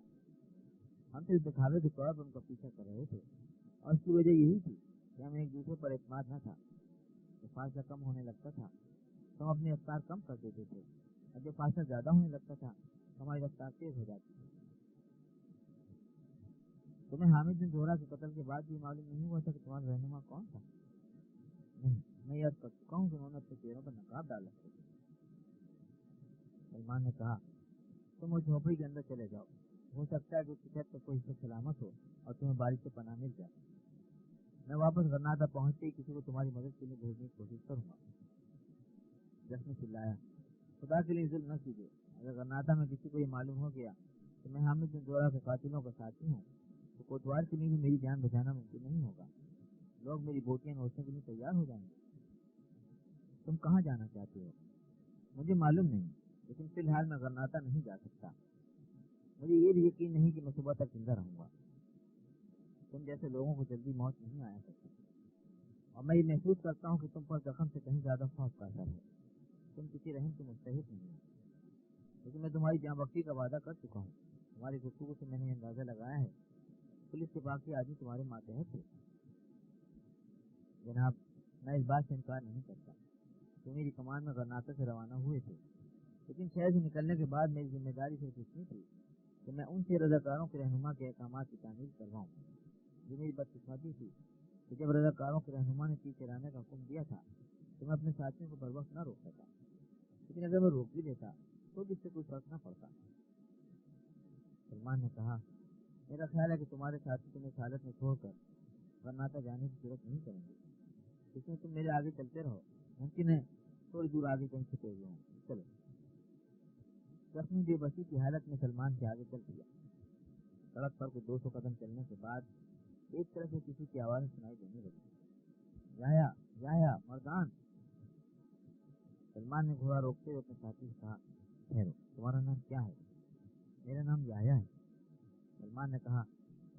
ہم صرف دکھاوے کے طور پر ان کا پیچھا کر رہے تھے اور اس کی وجہ یہی تھی کہ ہمیں ایک دوسرے پر اعتماد نہ تھا۔ جب فاصلہ کم ہونے لگتا تھا تو ہم اپنی رفتار کم کر دیتے تھے اور جب فاصلہ زیادہ ہونے لگتا تھا تو ہماری رفتار تیز ہو جاتی تھی۔ تمہیں حامد بن زورہ کے قتل کے بعد بھی معلوم نہیں ہوا تھا کہ تمہارا رہنما کون تھا؟ نہیں، میں یاد کر چکا ہوں کہ انہوں نے اپنے چہروں پر نقاب ڈال رکھے تھے۔ سلمان نے کہا، تم اس جھوپڑی کے اندر چلے جاؤ، ہو سکتا ہے کہ اس کی چھت پر کوئی حصہ سلامت ہو اور تمہیں بارش سے پناہ مل جائے۔ میں واپس غرناطہ پہنچتے ہی کسی کو تمہاری مدد کے لیے بھیجنے کی کوشش کروں گا۔ زخمی چلایا، خدا کے لیے ظلم نہ کیجیے، اگر غرناطہ میں کسی کو یہ معلوم ہو گیا کہ میں حامد بن زورا کے قاتلوں کا ساتھی ہوں تو کوتوال کے لیے بھی میری جان بچانا ممکن نہیں ہوگا. لوگ میری بوٹیاں نوچنے کے لیے تیار ہو جائیں گے. تم کہاں جانا چاہتے ہو؟ مجھے معلوم نہیں، لیکن فی الحال میں غرناطہ نہیں جا سکتا. مجھے یہ بھی یقین نہیں کہ میں صبح تک زندہ رہوں گا. تم جیسے لوگوں کو جلدی موت نہیں آیا کرتی، اور میں یہ محسوس کرتا ہوں کہ تم پر زخم سے کہیں زیادہ خوف کا اثر ہے. تم کسی رحم کے مستحق نہیں ہو، لیکن میں تمہاری جاں بخشی کا وعدہ کر چکا ہوں. تمہاری گفتگو سے میں نے اندازہ لگایا ہے پولیس کے باقی آدمی تمہارے ماتحت تھے. جناب، میں اس بات سے انکار نہیں کرتا کہ میری کمان میں غرناطہ سے روانہ ہوئے تھے، لیکن شہر سے نکلنے کے بعد میری ذمہ داری صرف اتنی تھی کہ میں ان سے رضاکاروں کے رہنما کے احکامات کی تعمیل کرواؤں. یہ میری بدقسمتی تھی کہ جب رضاکاروں کے رہنما نے تیر چلانے کا حکم دیا تھا تو میں اپنے ساتھیوں کو بر وقت نہ روک سکا، لیکن اگر میں روک بھی دیتا تو بھی اس سے کوئی فرق نہ پڑتا. سلمان نے کہا، میرا خیال ہے کہ تمہارے ساتھی تمہیں اس حالت میں چھوڑ کر غرناطہ جانے کی ضرورت نہیں کریں گے. اس میں تم میرے آگے چلتے رہو، ممکن ہے تھوڑی دور آگے کہیں چھپے ہوئے ہوں. چلو. زخمی بے بسی کی حالت میں سلمان سے آگے چل دیا. سڑک پر کچھ 200 قدم چلنے کے بعد ایک طرف سے کسی کی آواز سنائی دینے لگی، یحییٰ، یحییٰ، مردان. سلمان نے گھوڑا روکتے ہوئے اپنے ساتھی سے کہا، ٹھہرو، تمہارا نام کیا ہے؟ میرا نام یحییٰ ہے. سلمان نے کہا،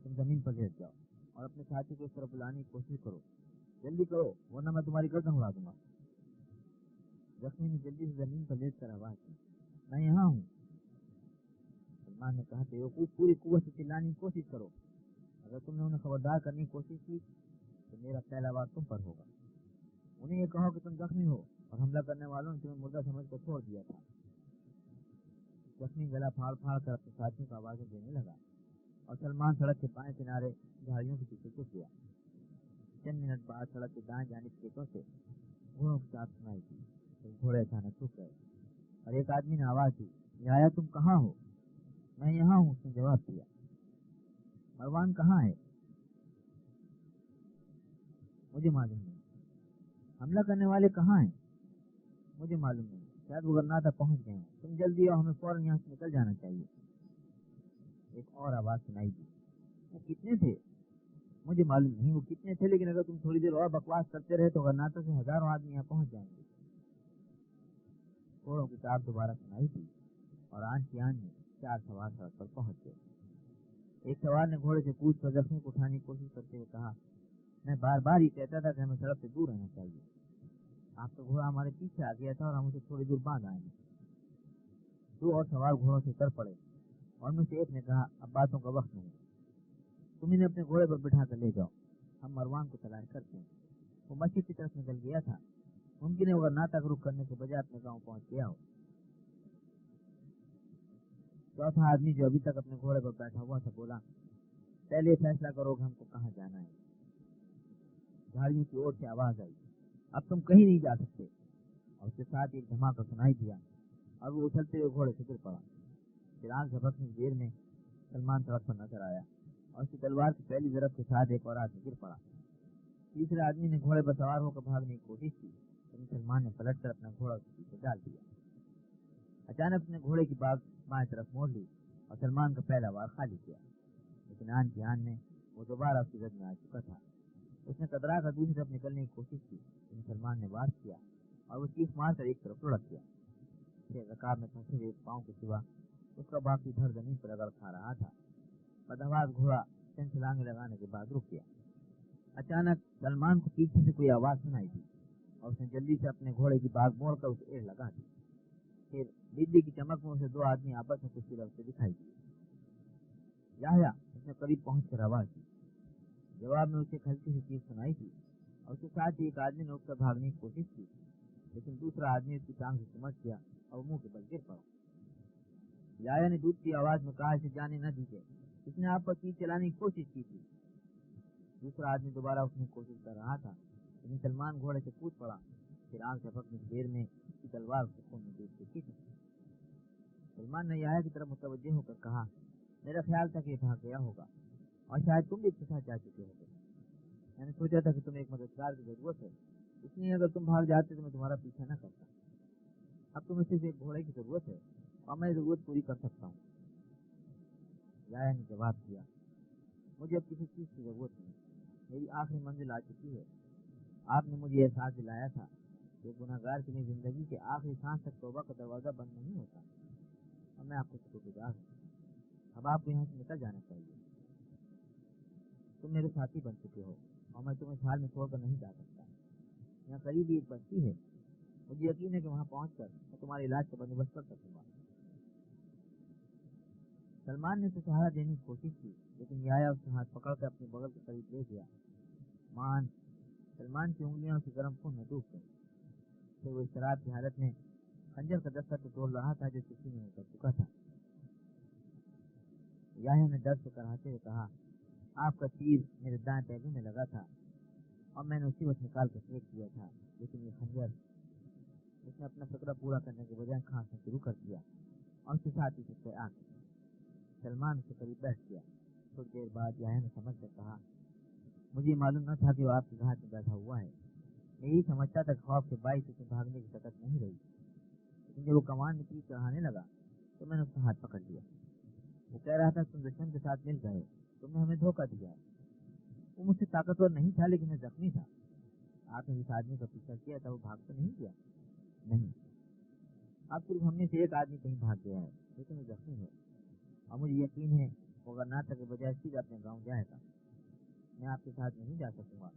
تم زمین پر لیٹ جاؤ اور اپنے ساتھی کو اس طرف بلانے کی کوشش کرو. جلدی کرو ورنہ میں تمہاری گردن اڑا دوں گا. زخمی نے جلدی سے زمین پر لیٹ کر آواز کی، میں یہاں ہوں. سلمان نے کہا، بیوقوف، پوری قوت سے چلانے کی کوشش کرو. اگر تم نے انہیں خبردار کرنے کی کوشش کی تو میرا پہلا وار تم پر ہوگا. انہیں یہ کہو کہ تم زخمی ہو اور حملہ کرنے والوں نے تمہیں مردہ سمجھ کر چھوڑ دیا تھا. زخمی گلا پھاڑ پھاڑ کر اپنے ساتھیوں کو آوازیں دینے لگا اور سلمان سڑک کے بائیں کنارے جھاڑیوں کے پیچھے چھپ گیا. چند منٹ بعد سڑک کے دائیں جانب کھیتوں سے گھوڑوں کی چانچ سنائی دی. گھوڑے اچانک رک گئے اور ایک آدمی نے آواز دی، یحییٰ، تم کہاں ہو؟ میں یہاں ہوں، اس نے جواب دیا. مروان کہاں ہے؟ مجھے معلوم نہیں. حملہ کرنے والے کہاں ہیں؟ مجھے معلوم نہیں. شاید وہ غرناطہ پہنچ گئے ہیں. تم جلدی آؤ، ہمیں فوراً یہاں سے نکل جانا چاہیے. ایک اور آواز سنائی دی، وہ کتنے تھے؟ مجھے معلوم نہیں وہ کتنے تھے، لیکن اگر تم تھوڑی دیر اور بکواس کرتے رہے تو غرناطہ سے ہزاروں آدمی یہاں پہنچ جائیں گے. گھوڑوں کی ٹاپ دوبارہ سنائی دی اور آن کی آن میں 4 سوار سڑک پر پہنچ گئے. ایک سوار نے گھوڑے سے کود کر زخمی کو اٹھانے کی کوشش کرتے ہوئے کہا، میں بار بار یہ کہتا تھا کہ ہمیں سڑک سے دور رہنا چاہیے. آپ کا گھوڑا ہمارے پیچھے آ گیا تھا اور ہم اسے تھوڑی دور باندھ آئے ہیں. 2 اور سوار گھوڑوں سے اتر پڑے اور ان میں سے ایک نے کہا، اب باتوں کا وقت نہیں، تم انہیں اپنے گھوڑے پر بٹھا کر لے جاؤ، ہم مروان کو تلاش کرتے ہیں. وہ مسجد کی طرف نکل گیا تھا. ممکن ہے وہ غرناطہ کا رخ کرنے کے بجائے اپنے گاؤں پہنچ گیا ہو. چوتھا آدمی جو ابھی تک اپنے گھوڑے پر بیٹھا ہوا تھا بولا، پہلے فیصلہ کرو کہ ہم کو کہاں جانا ہے. جھاڑیوں کی اور سے آواز آئی، اب تم کہیں نہیں جا سکتے. اور اس کے ساتھ ایک دھماکہ سنائی دیا اور وہ اچھلتے ہوئے گھوڑے سے گر پڑا. چراغ جھپکنے کی دیر میں سلمان سڑک پر نظر آیا اور اس کی تلوار کی پہلی ضرب کے ساتھ ایک اور آدمی گر پڑا. تیسرے آدمی نے گھوڑے پر سوار ہو کر بھاگنے کی کوشش کی، لیکن سلمان نے پلٹ کر اپنا گھوڑا اس کے پیچھے ڈال دیا. اچانک اس نے گھوڑے کی باغ بائیں طرف موڑ لی اور سلمان کا پہلا وار خالی کیا، لیکن آن کی آن میں وہ دوبارہ اس کی زد میں آ چکا تھا. اس نے کترا کر دوسری طرف نکلنے کی کوشش کی، لیکن سلمان نے وار کیا اور وہ چیخ مار کر ایک طرف لڑک گیا. پھر رکاب میں پھنسے ہوئے پاؤں کے سوا اس کا باقی دھڑ زمین پر رگڑ کھا رہا تھا. بدہواس گھوڑا چند چھلانگیں لگانے کے بعد رک گیا. اچانک سلمان کو پیچھے سے کوئی آواز سنائی دی اور اس نے جلدی سے اپنے گھوڑے کی باغ موڑ کر اسے ایڑ لگا دی. پھر بجلی کی چمک میں اسے 2 آدمی آپس میں کچھ لفظ دکھائی دیے. یحییٰ، اس نے قریب پہنچ کر آواز دی. جواب میں اسے ایک ہلکی سی چیز سنائی تھی اور اس کے ساتھ ہی ایک آدمی نے اٹھ کر بھاگنے کی کوشش کی، لیکن دوسرا آدمی اس کی ٹانگ سے سمٹ گیا اور منہ کے بل گر پڑا. یحییٰ نے دودھ کی آواز میں کہا، اسے جانے نہ دیجیے، اس نے آپ پر تیر چلانے کی کوشش کی تھی. دوسرا آدمی دوبارہ اٹھنے کی کوشش کر رہا تھا، لیکن سلمان گھوڑے سے کود پڑا. پھر آنکھ جھپکنے کی دیر میں اس کی تلوار کو خون میں ڈوب چکی تھی. سلمان نے یحییٰ کی طرف متوجہ ہو کر کہا، میرا خیال تھا کہ یہ بھاگ گیا ہوگا اور شاید تم بھی اس کے ساتھ جا چکے ہوگے. میں نے سوچا تھا کہ تمہیں ایک مددگار کی ضرورت ہے، اس لیے اگر تم بھاگ جاتے تو میں تمہارا پیچھا نہ کرتا. اب تمہیں صرف ایک گھوڑے کی ضرورت ہے اور میں ضرورت پوری کر سکتا ہوں. یحییٰ نے جواب دیا مجھے اب کسی چیز کی ضرورت نہیں، میری آخری منزل آ چکی ہے۔ آپ نے مجھے احساس دلایا تھا کہ گناہگار کے لیے زندگی کے آخری سانس تک توبہ کا دروازہ بند نہیں ہوتا، اور میں آپ کو شکر گزار ہوں۔ اب آپ کو یہاں سے نکل جانا چاہیے۔ تم میرے ساتھی بن چکے ہو اور میں تمہیں اس حال میں چھوڑ کر نہیں جا سکتا۔ یہاں قریب ہی ایک بستی ہے، مجھے یقین ہے کہ وہاں پہنچ کر میں تمہارے علاج کا بندوبست کر سکوں گا۔ سلمان نے اسے سہارا دینے کی کوشش کی، لیکن یحییٰ اس کا ہاتھ پکڑ کر اپنے بغل کے قریب لے گیا۔ مان سلمان کی انگلیاں اسی گرم خون میں ڈوب گئیں، پھر وہ اضطراب کی حالت میں خنجر کا دستہ ٹٹول رہا تھا جو کسی نے اتر چکا تھا۔ یحییٰ نے درد سے کراہتے ہوئے کہا، آپ کا تیر میرے دائیں پہلو میں لگا تھا اور میں نے اسی وقت نکال کر پھینک دیا تھا، لیکن یہ خنجر۔ اس نے اپنا فکرہ پورا کرنے کے بجائے کھانسنا شروع کر دیا اور اس کے ساتھ ہی سے آ گئی۔ سلمان اس کے قریب بیٹھ گیا۔ کچھ دیر بعد یحییٰ نے سمجھ کر کہا، مجھے معلوم نہ تھا کہ وہ آپ کے گھاٹ میں بیٹھا ہوا ہے۔ میں یہی سمجھتا تھا کہ خوف کے باعث اسے بھاگنے کی طاقت نہیں رہی، لیکن جب وہ کمان میں تیر چڑھانے لگا تو میں نے اس کا ہاتھ پکڑ لیا۔ وہ کہہ رہا تھا تم دشمن کے ساتھ مل گئے، تم نے ہمیں دھوکہ دیا ہے۔ وہ مجھ سے طاقتور نہیں تھا، لیکن میں زخمی تھا۔ آپ نے جس آدمی کا پیچھا کیا تھا وہ بھاگ تو نہیں گیا؟ نہیں، اب صرف ہم میں سے ایک آدمی کہیں بھاگ گیا ہے، لیکن وہ زخمی ہے اور مجھے یقین ہے وہ غرناطہ کے بجائے سیدھا اپنے گاؤں جائے گا۔ میں آپ کے ساتھ نہیں جا سکوں گا،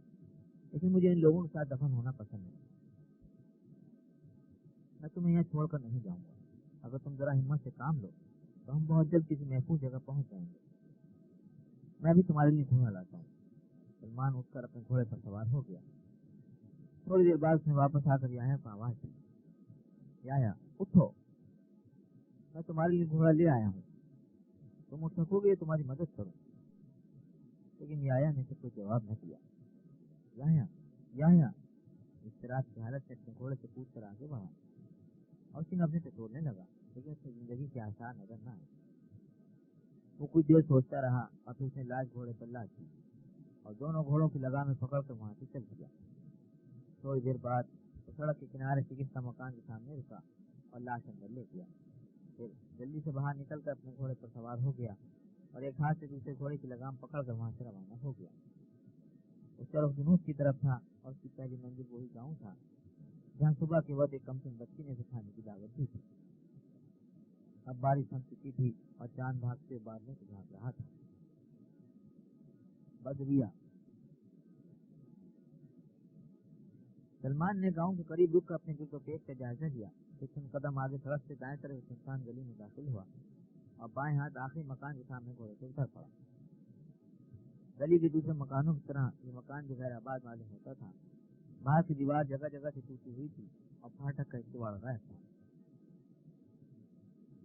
لیکن مجھے ان لوگوں کے ساتھ دفن ہونا پسند ہے۔ میں تمہیں یہاں چھوڑ کر نہیں جاؤں گا۔ اگر تم ذرا ہمت سے کام لو تو ہم بہت جلد کسی محفوظ جگہ پہنچ جائیں گے۔ میں بھی تمہارے لیے گھوڑا لاتا ہوں۔ سلمان اٹھ کر اپنے گھوڑے پر سوار ہو گیا۔ تھوڑی دیر بعد اس نے واپس آ کر یحییٰ کو آواز دی، یحییٰ اٹھو، میں تمہارے لیے گھوڑا لے آیا ہوں، تم اٹھ سکو گے، تمہاری مدد کروں۔ لیکن یحییٰ نے اسے کوئی جواب نہ دیا۔ یحییٰ اضطراب کی حالت میں اپنے گھوڑے سے کود کر آگے بڑھا اور اسے اپنے سے توڑنے لگا، لیکن اس میں زندگی کے آثار نظر نہ آئے۔ وہ کچھ دیر سوچتا رہا اور پھر اس نے لاش گھوڑے پر لاش دی اور دونوں گھوڑوں کی لگام میں پکڑ کر وہاں سے چل دیا۔ تھوڑی دیر بعد وہ سڑک کے کنارے شکستہ مکان کے سامنے رکا اور لاش اندر لے گیا۔ پھر جلدی سے باہر نکل کر اپنے گھوڑے پر سوار ہو گیا اور ایک ہاتھ سے دوسرے گھوڑے کی لگام پکڑ کر وہاں سے روانہ ہو گیا۔ اس طرف جنوب کی طرف تھا اور اس کی پہلی منزل وہی گاؤں تھا جہاں صبح کے وقت ایک کمسن بچی نے اسے کھانے کی دعوت دی تھی۔ اب بارش تھم چکی تھی اور چاند بھاگتے بادلوں سے جھانک رہا تھا۔ بدریہ سلمان نے گاؤں کے قریب رک کر اپنے گرد و پیش کا جائزہ لیا۔ ایک چند قدم آگے سڑک سے دائیں طرف سنسان گلی میں داخل ہوا اور بائیں ہاتھ آخری مکان کے سامنے گھوڑے سے اتر پڑا۔ گلی کے دوسرے مکانوں کی طرح یہ مکان بھی غیر آباد معلوم ہوتا تھا۔ باہر کی دیوار جگہ جگہ سے ٹوٹی ہوئی تھی اور پھاٹک کا استوار غائب تھا۔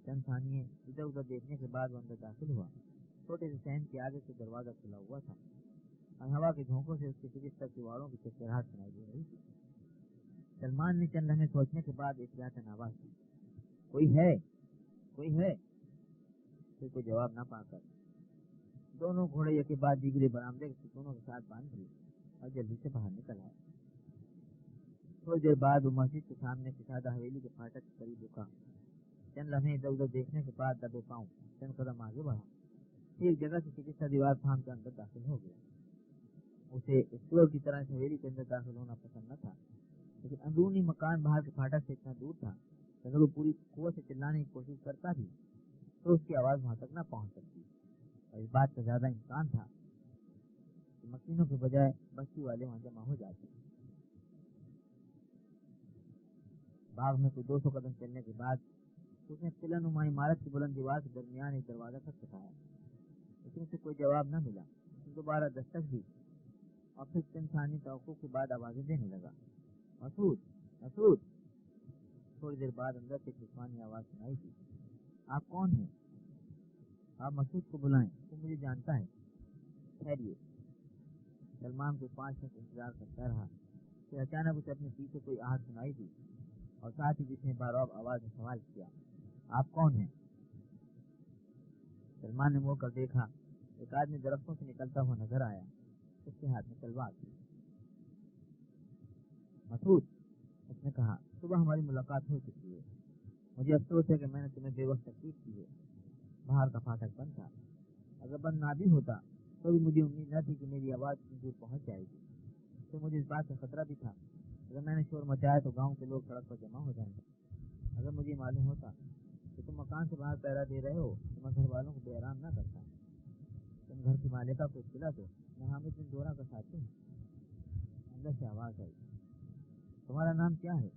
چند ثانیے ادھر ادھر دیکھنے کے بعد وہ اندر داخل ہوا۔ چھوٹے سے صحن کے آگے سے دروازہ کھلا ہوا تھا اور ہوا کے جھونکوں سے اس کے شکستہ دیواروں کی چرچراہٹ سنائی دے رہی تھی۔ سلمان نے چند لمحے سوچنے کے بعد احتیاطاً آواز دی، کوئی ہے؟ پھر کوئی جواب نہ پا کر دونوں گھوڑے یکے بعد دیگرے برآمدے کے ستونوں کے ساتھ باندھ دیے اور جلدی سے باہر نکل آئے۔ تھوڑی دیر بعد وہ مسجد کے سامنے کشادہ حویلی کے پھاٹک کے قریب رکا۔ چند لمحے ادھر ادھر دیکھنے کے بعد دبے پاؤں چند قدم آگے بڑھا، پھر ایک جگہ سے شکستہ دیوار پھاند کر اندر داخل ہو گیا۔ اسے اسٹور کی طرح سے حویلی کے اندر داخل ہونا پسند نہ تھا، لیکن اندرونی مکان باہر کے پھاٹک سے اتنا دور تھا کہ اگر وہ پوری قوت سے چلانے کی کوشش کرتا بھی تو اس کی آواز وہاں تک نہ پہنچ سکتی، اور اس بات کا زیادہ امکان تھا کہ مکینوں کے بجائے بستی والے وہاں جمع ہو جاتے۔ باغ میں کوئی 200 قدم چلنے کے بعد اس نے قلعہ نما عمارت کی بلند دیوار کے درمیان ایک دروازہ کھٹکھٹایا، لیکن اسے کوئی جواب نہ ملا۔ دوبارہ دستک دی اور پھر چند ثانیے توقف کے بعد آوازیں دینے لگا، مسعود۔ تھوڑی دیر بعد اندر سے ایک جسمانی آواز سنائی دی، آپ کون ہیں؟ آپ مسعود کو بلائیں، وہ مجھے جانتا ہے۔ ٹھہریے۔ سلمان کو 5 منٹ انتظار کرتا رہا، پھر اچانک اسے اپنے پیچھے کوئی آہٹ سنائی دی اور ساتھ ہی جس نے بارعب آواز میں سوال کیا، آپ کون ہیں؟ سلمان نے مڑ کر دیکھا، ایک آدمی درختوں سے نکلتا ہوا نظر آیا، اس کے ہاتھ میں تلوار تھی۔ مسعود، اس نے کہا، صبح ہماری ملاقات ہو چکی ہے، مجھے افسوس ہے کہ میں نے تمہیں بے وقت تکلیف کی ہے۔ باہر کا پھاٹک بند تھا اگر بند نہ بھی ہوتا تو بھی مجھے امید نہ تھی کہ میری آواز اتنی دور پہنچ جائے گی. تو مجھے اس بات کا خطرہ بھی تھا اگر میں نے شور مچایا تو گاؤں کے لوگ سڑک پر جمع ہو جائیں گے. اگر مجھے معلوم ہوتا کہ تم مکان سے باہر پہرا دے رہے ہو تو میں گھر والوں کو بے آرام نہ کرتا. تم گھر کی مالکہ کو اطلاع دو. میں حامد بن زورہ کا ساتھی ہوں. اندر سے آواز آئی, تمہارا نام کیا ہے؟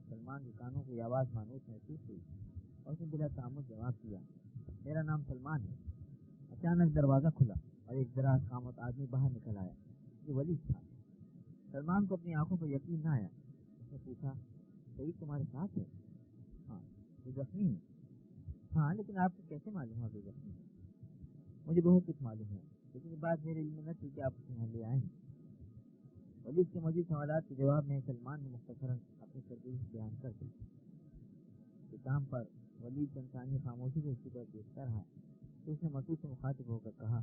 سلمان کے کانوں کو یہ آواز مانوس محسوس ہوئی اور اس نے بلا تعمد جواب دیا, میرا نام سلمان ہے. اچانک دروازہ کھلا اور ایک دراز قامت آدمی باہر نکل آیا جو ولید تھا. سلمان کو اپنی آنکھوں پر یقین نہ آیا. اس نے پوچھا, سعید تمہارے ساتھ ہے؟ ہاں. وہ زخمی ہے؟ ہاں, لیکن آپ کو کیسے معلوم ہوا کہ زخمی ہے؟ مجھے بہت کچھ معلوم ہے, لیکن یہ بات میرے علم میں نہ تھی کہ آپ اس محلے آئے ہیں. ولید کے مزید سوالات کے جواب میں سلمان نے مختصراً اپنی تجویز بیان کر دی. کام پر ولید انسانی خاموشی سے اس کی طرف دیکھتا رہا تو اس نے مسعود سے مخاطب ہو کر کہا,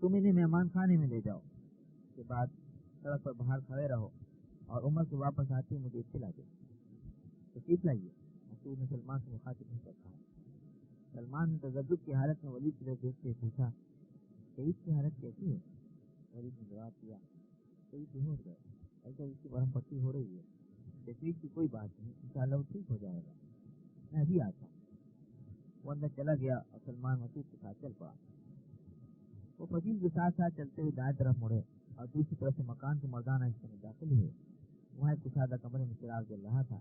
تم انہیں مہمان خانے میں لے جاؤ. اس کے بعد سڑک پر باہر کھڑے رہو اور عمر سے واپس آتے مجھے اطلاع دو. تشریف لائیے, مسعود نے سلمان سے مخاطب ہو کر کہا. سلمان نے تجدد کی حالت میں ولید کی طرف دیکھتے ہوئے پوچھا, سعید کی حالت کیسی ہے؟ ولید نے جواب دیا, سعید بہت گئے, ایسا اس کی برہم پٹی ہو رہی ہے. تشریف کی کوئی بات نہیں, انشاءاللہ وہ ٹھیک ہو جائے گا, میں ابھی آتا ہوں. وہ اندر چلا گیا اور سلمان مسعود کے ساتھ چل پڑا. وہ فضیل کے ساتھ ساتھ چلتے ہوئے دائیں طرف مڑے اور دوسری طرف سے مکان کے مردانہ حصے میں داخل ہوئے. وہاں ایک کشادہ کمرے میں چراغ جل رہا تھا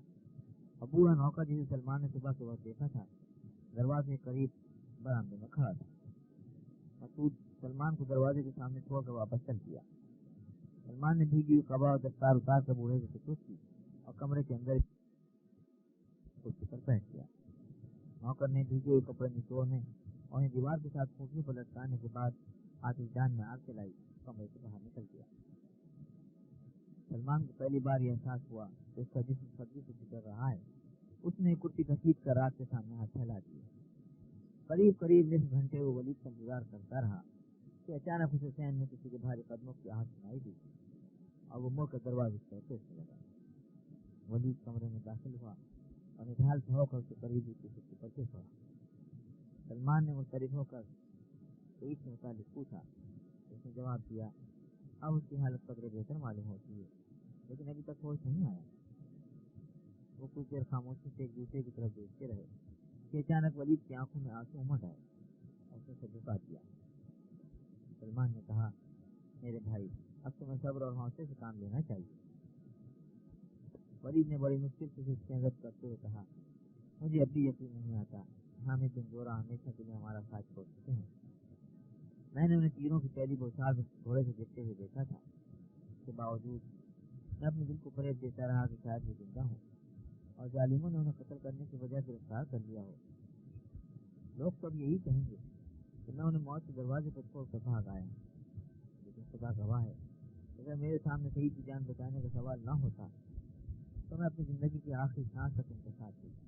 اور بوڑھا نوکر جسے سلمان نے صبح کے وقت دیکھا تھا دروازے کے قریب برآمدے میں کھڑا تھا. مسعود سلمان کو دروازے کے سامنے چھوڑ کر واپس چل دیا. سلمان نے بھیگی ہوئی قبا اور دستار اتار کر بوڑھے سے سپرد کی اور کمرے کے اندر کرسی پر بیٹھ گیا. نوکر نے بھیگے ہوئے کپڑے نچوڑنے اور انہیں دیوار کے ساتھ پھوٹنے پر لٹکانے کے بعد آتش جان میں آگ چلائی, کمرے سے باہر نکل گیا. سلمان کو پہلی بار یہ احساس ہوا کہ اس کا جسم سردی سے گزر رہا ہے. اس نے کرسی کھینچ کر رات کے سامنے ہاتھ پھیلا دیے. قریب نصف گھنٹے وہ ولید کا انتظار کرتا رہا کہ اچانک اسے سین میں کسی کے بھاری قدموں کی آہٹ سنائی دی اور وہ مڑ کر دروازے کی طرف دیکھنے لگا. ولید کمرے میں داخل ہوا اور نڈھال سے ہو کر اس کے قریب کی کرسی پر گر پڑا. سلمان نے مضطرب ہو کر سعید سے متعلق پوچھا. اس نے جواب دیا, اب اس کی حالت قدرے بہتر معلوم ہوتی ہے, لیکن ابھی تک ہوش نہیں آیا. وہ کچھ دیر خاموشی سے ایک دوسرے کی طرف دیکھتے رہے کہ اچانک ولید کی آنکھوں میں آنسو امڈ آئے اور اس نے سر جھکا دیا. سلمان نے کہا, میرے بھائی, اب تمہیں صبر اور حوصلے سے کام لینا چاہیے. ولید نے بڑی مشکل سے اس کی عزت کرتے ہوئے کہا, مجھے اب بھی یقین نہیں آتا. حامد بن زورہ ہمیشہ کے لیے ہمارا ساتھ چھوڑ چکے ہیں. میں نے انہیں تیروں کی پہلی بوسار میں گھوڑے سے گرتے ہوئے دیکھا تھا. اس کے باوجود میں اپنے دل کو فریب دیتا رہا کہ شاید وہ زندہ ہوں اور ظالموں نے انہیں قتل کرنے کی وجہ گرفتار کر لیا ہو. لوگ تو اب یہی کہیں گے کہ میں انہیں موت کے دروازے پر چھوڑ کر بھاگ آیا, لیکن خدا گواہ ہے اگر میرے سامنے سعید کی جان بچانے کا سوال نہ ہوتا تو میں اپنی زندگی کی آخری سانس تک ان کے ساتھ تھی.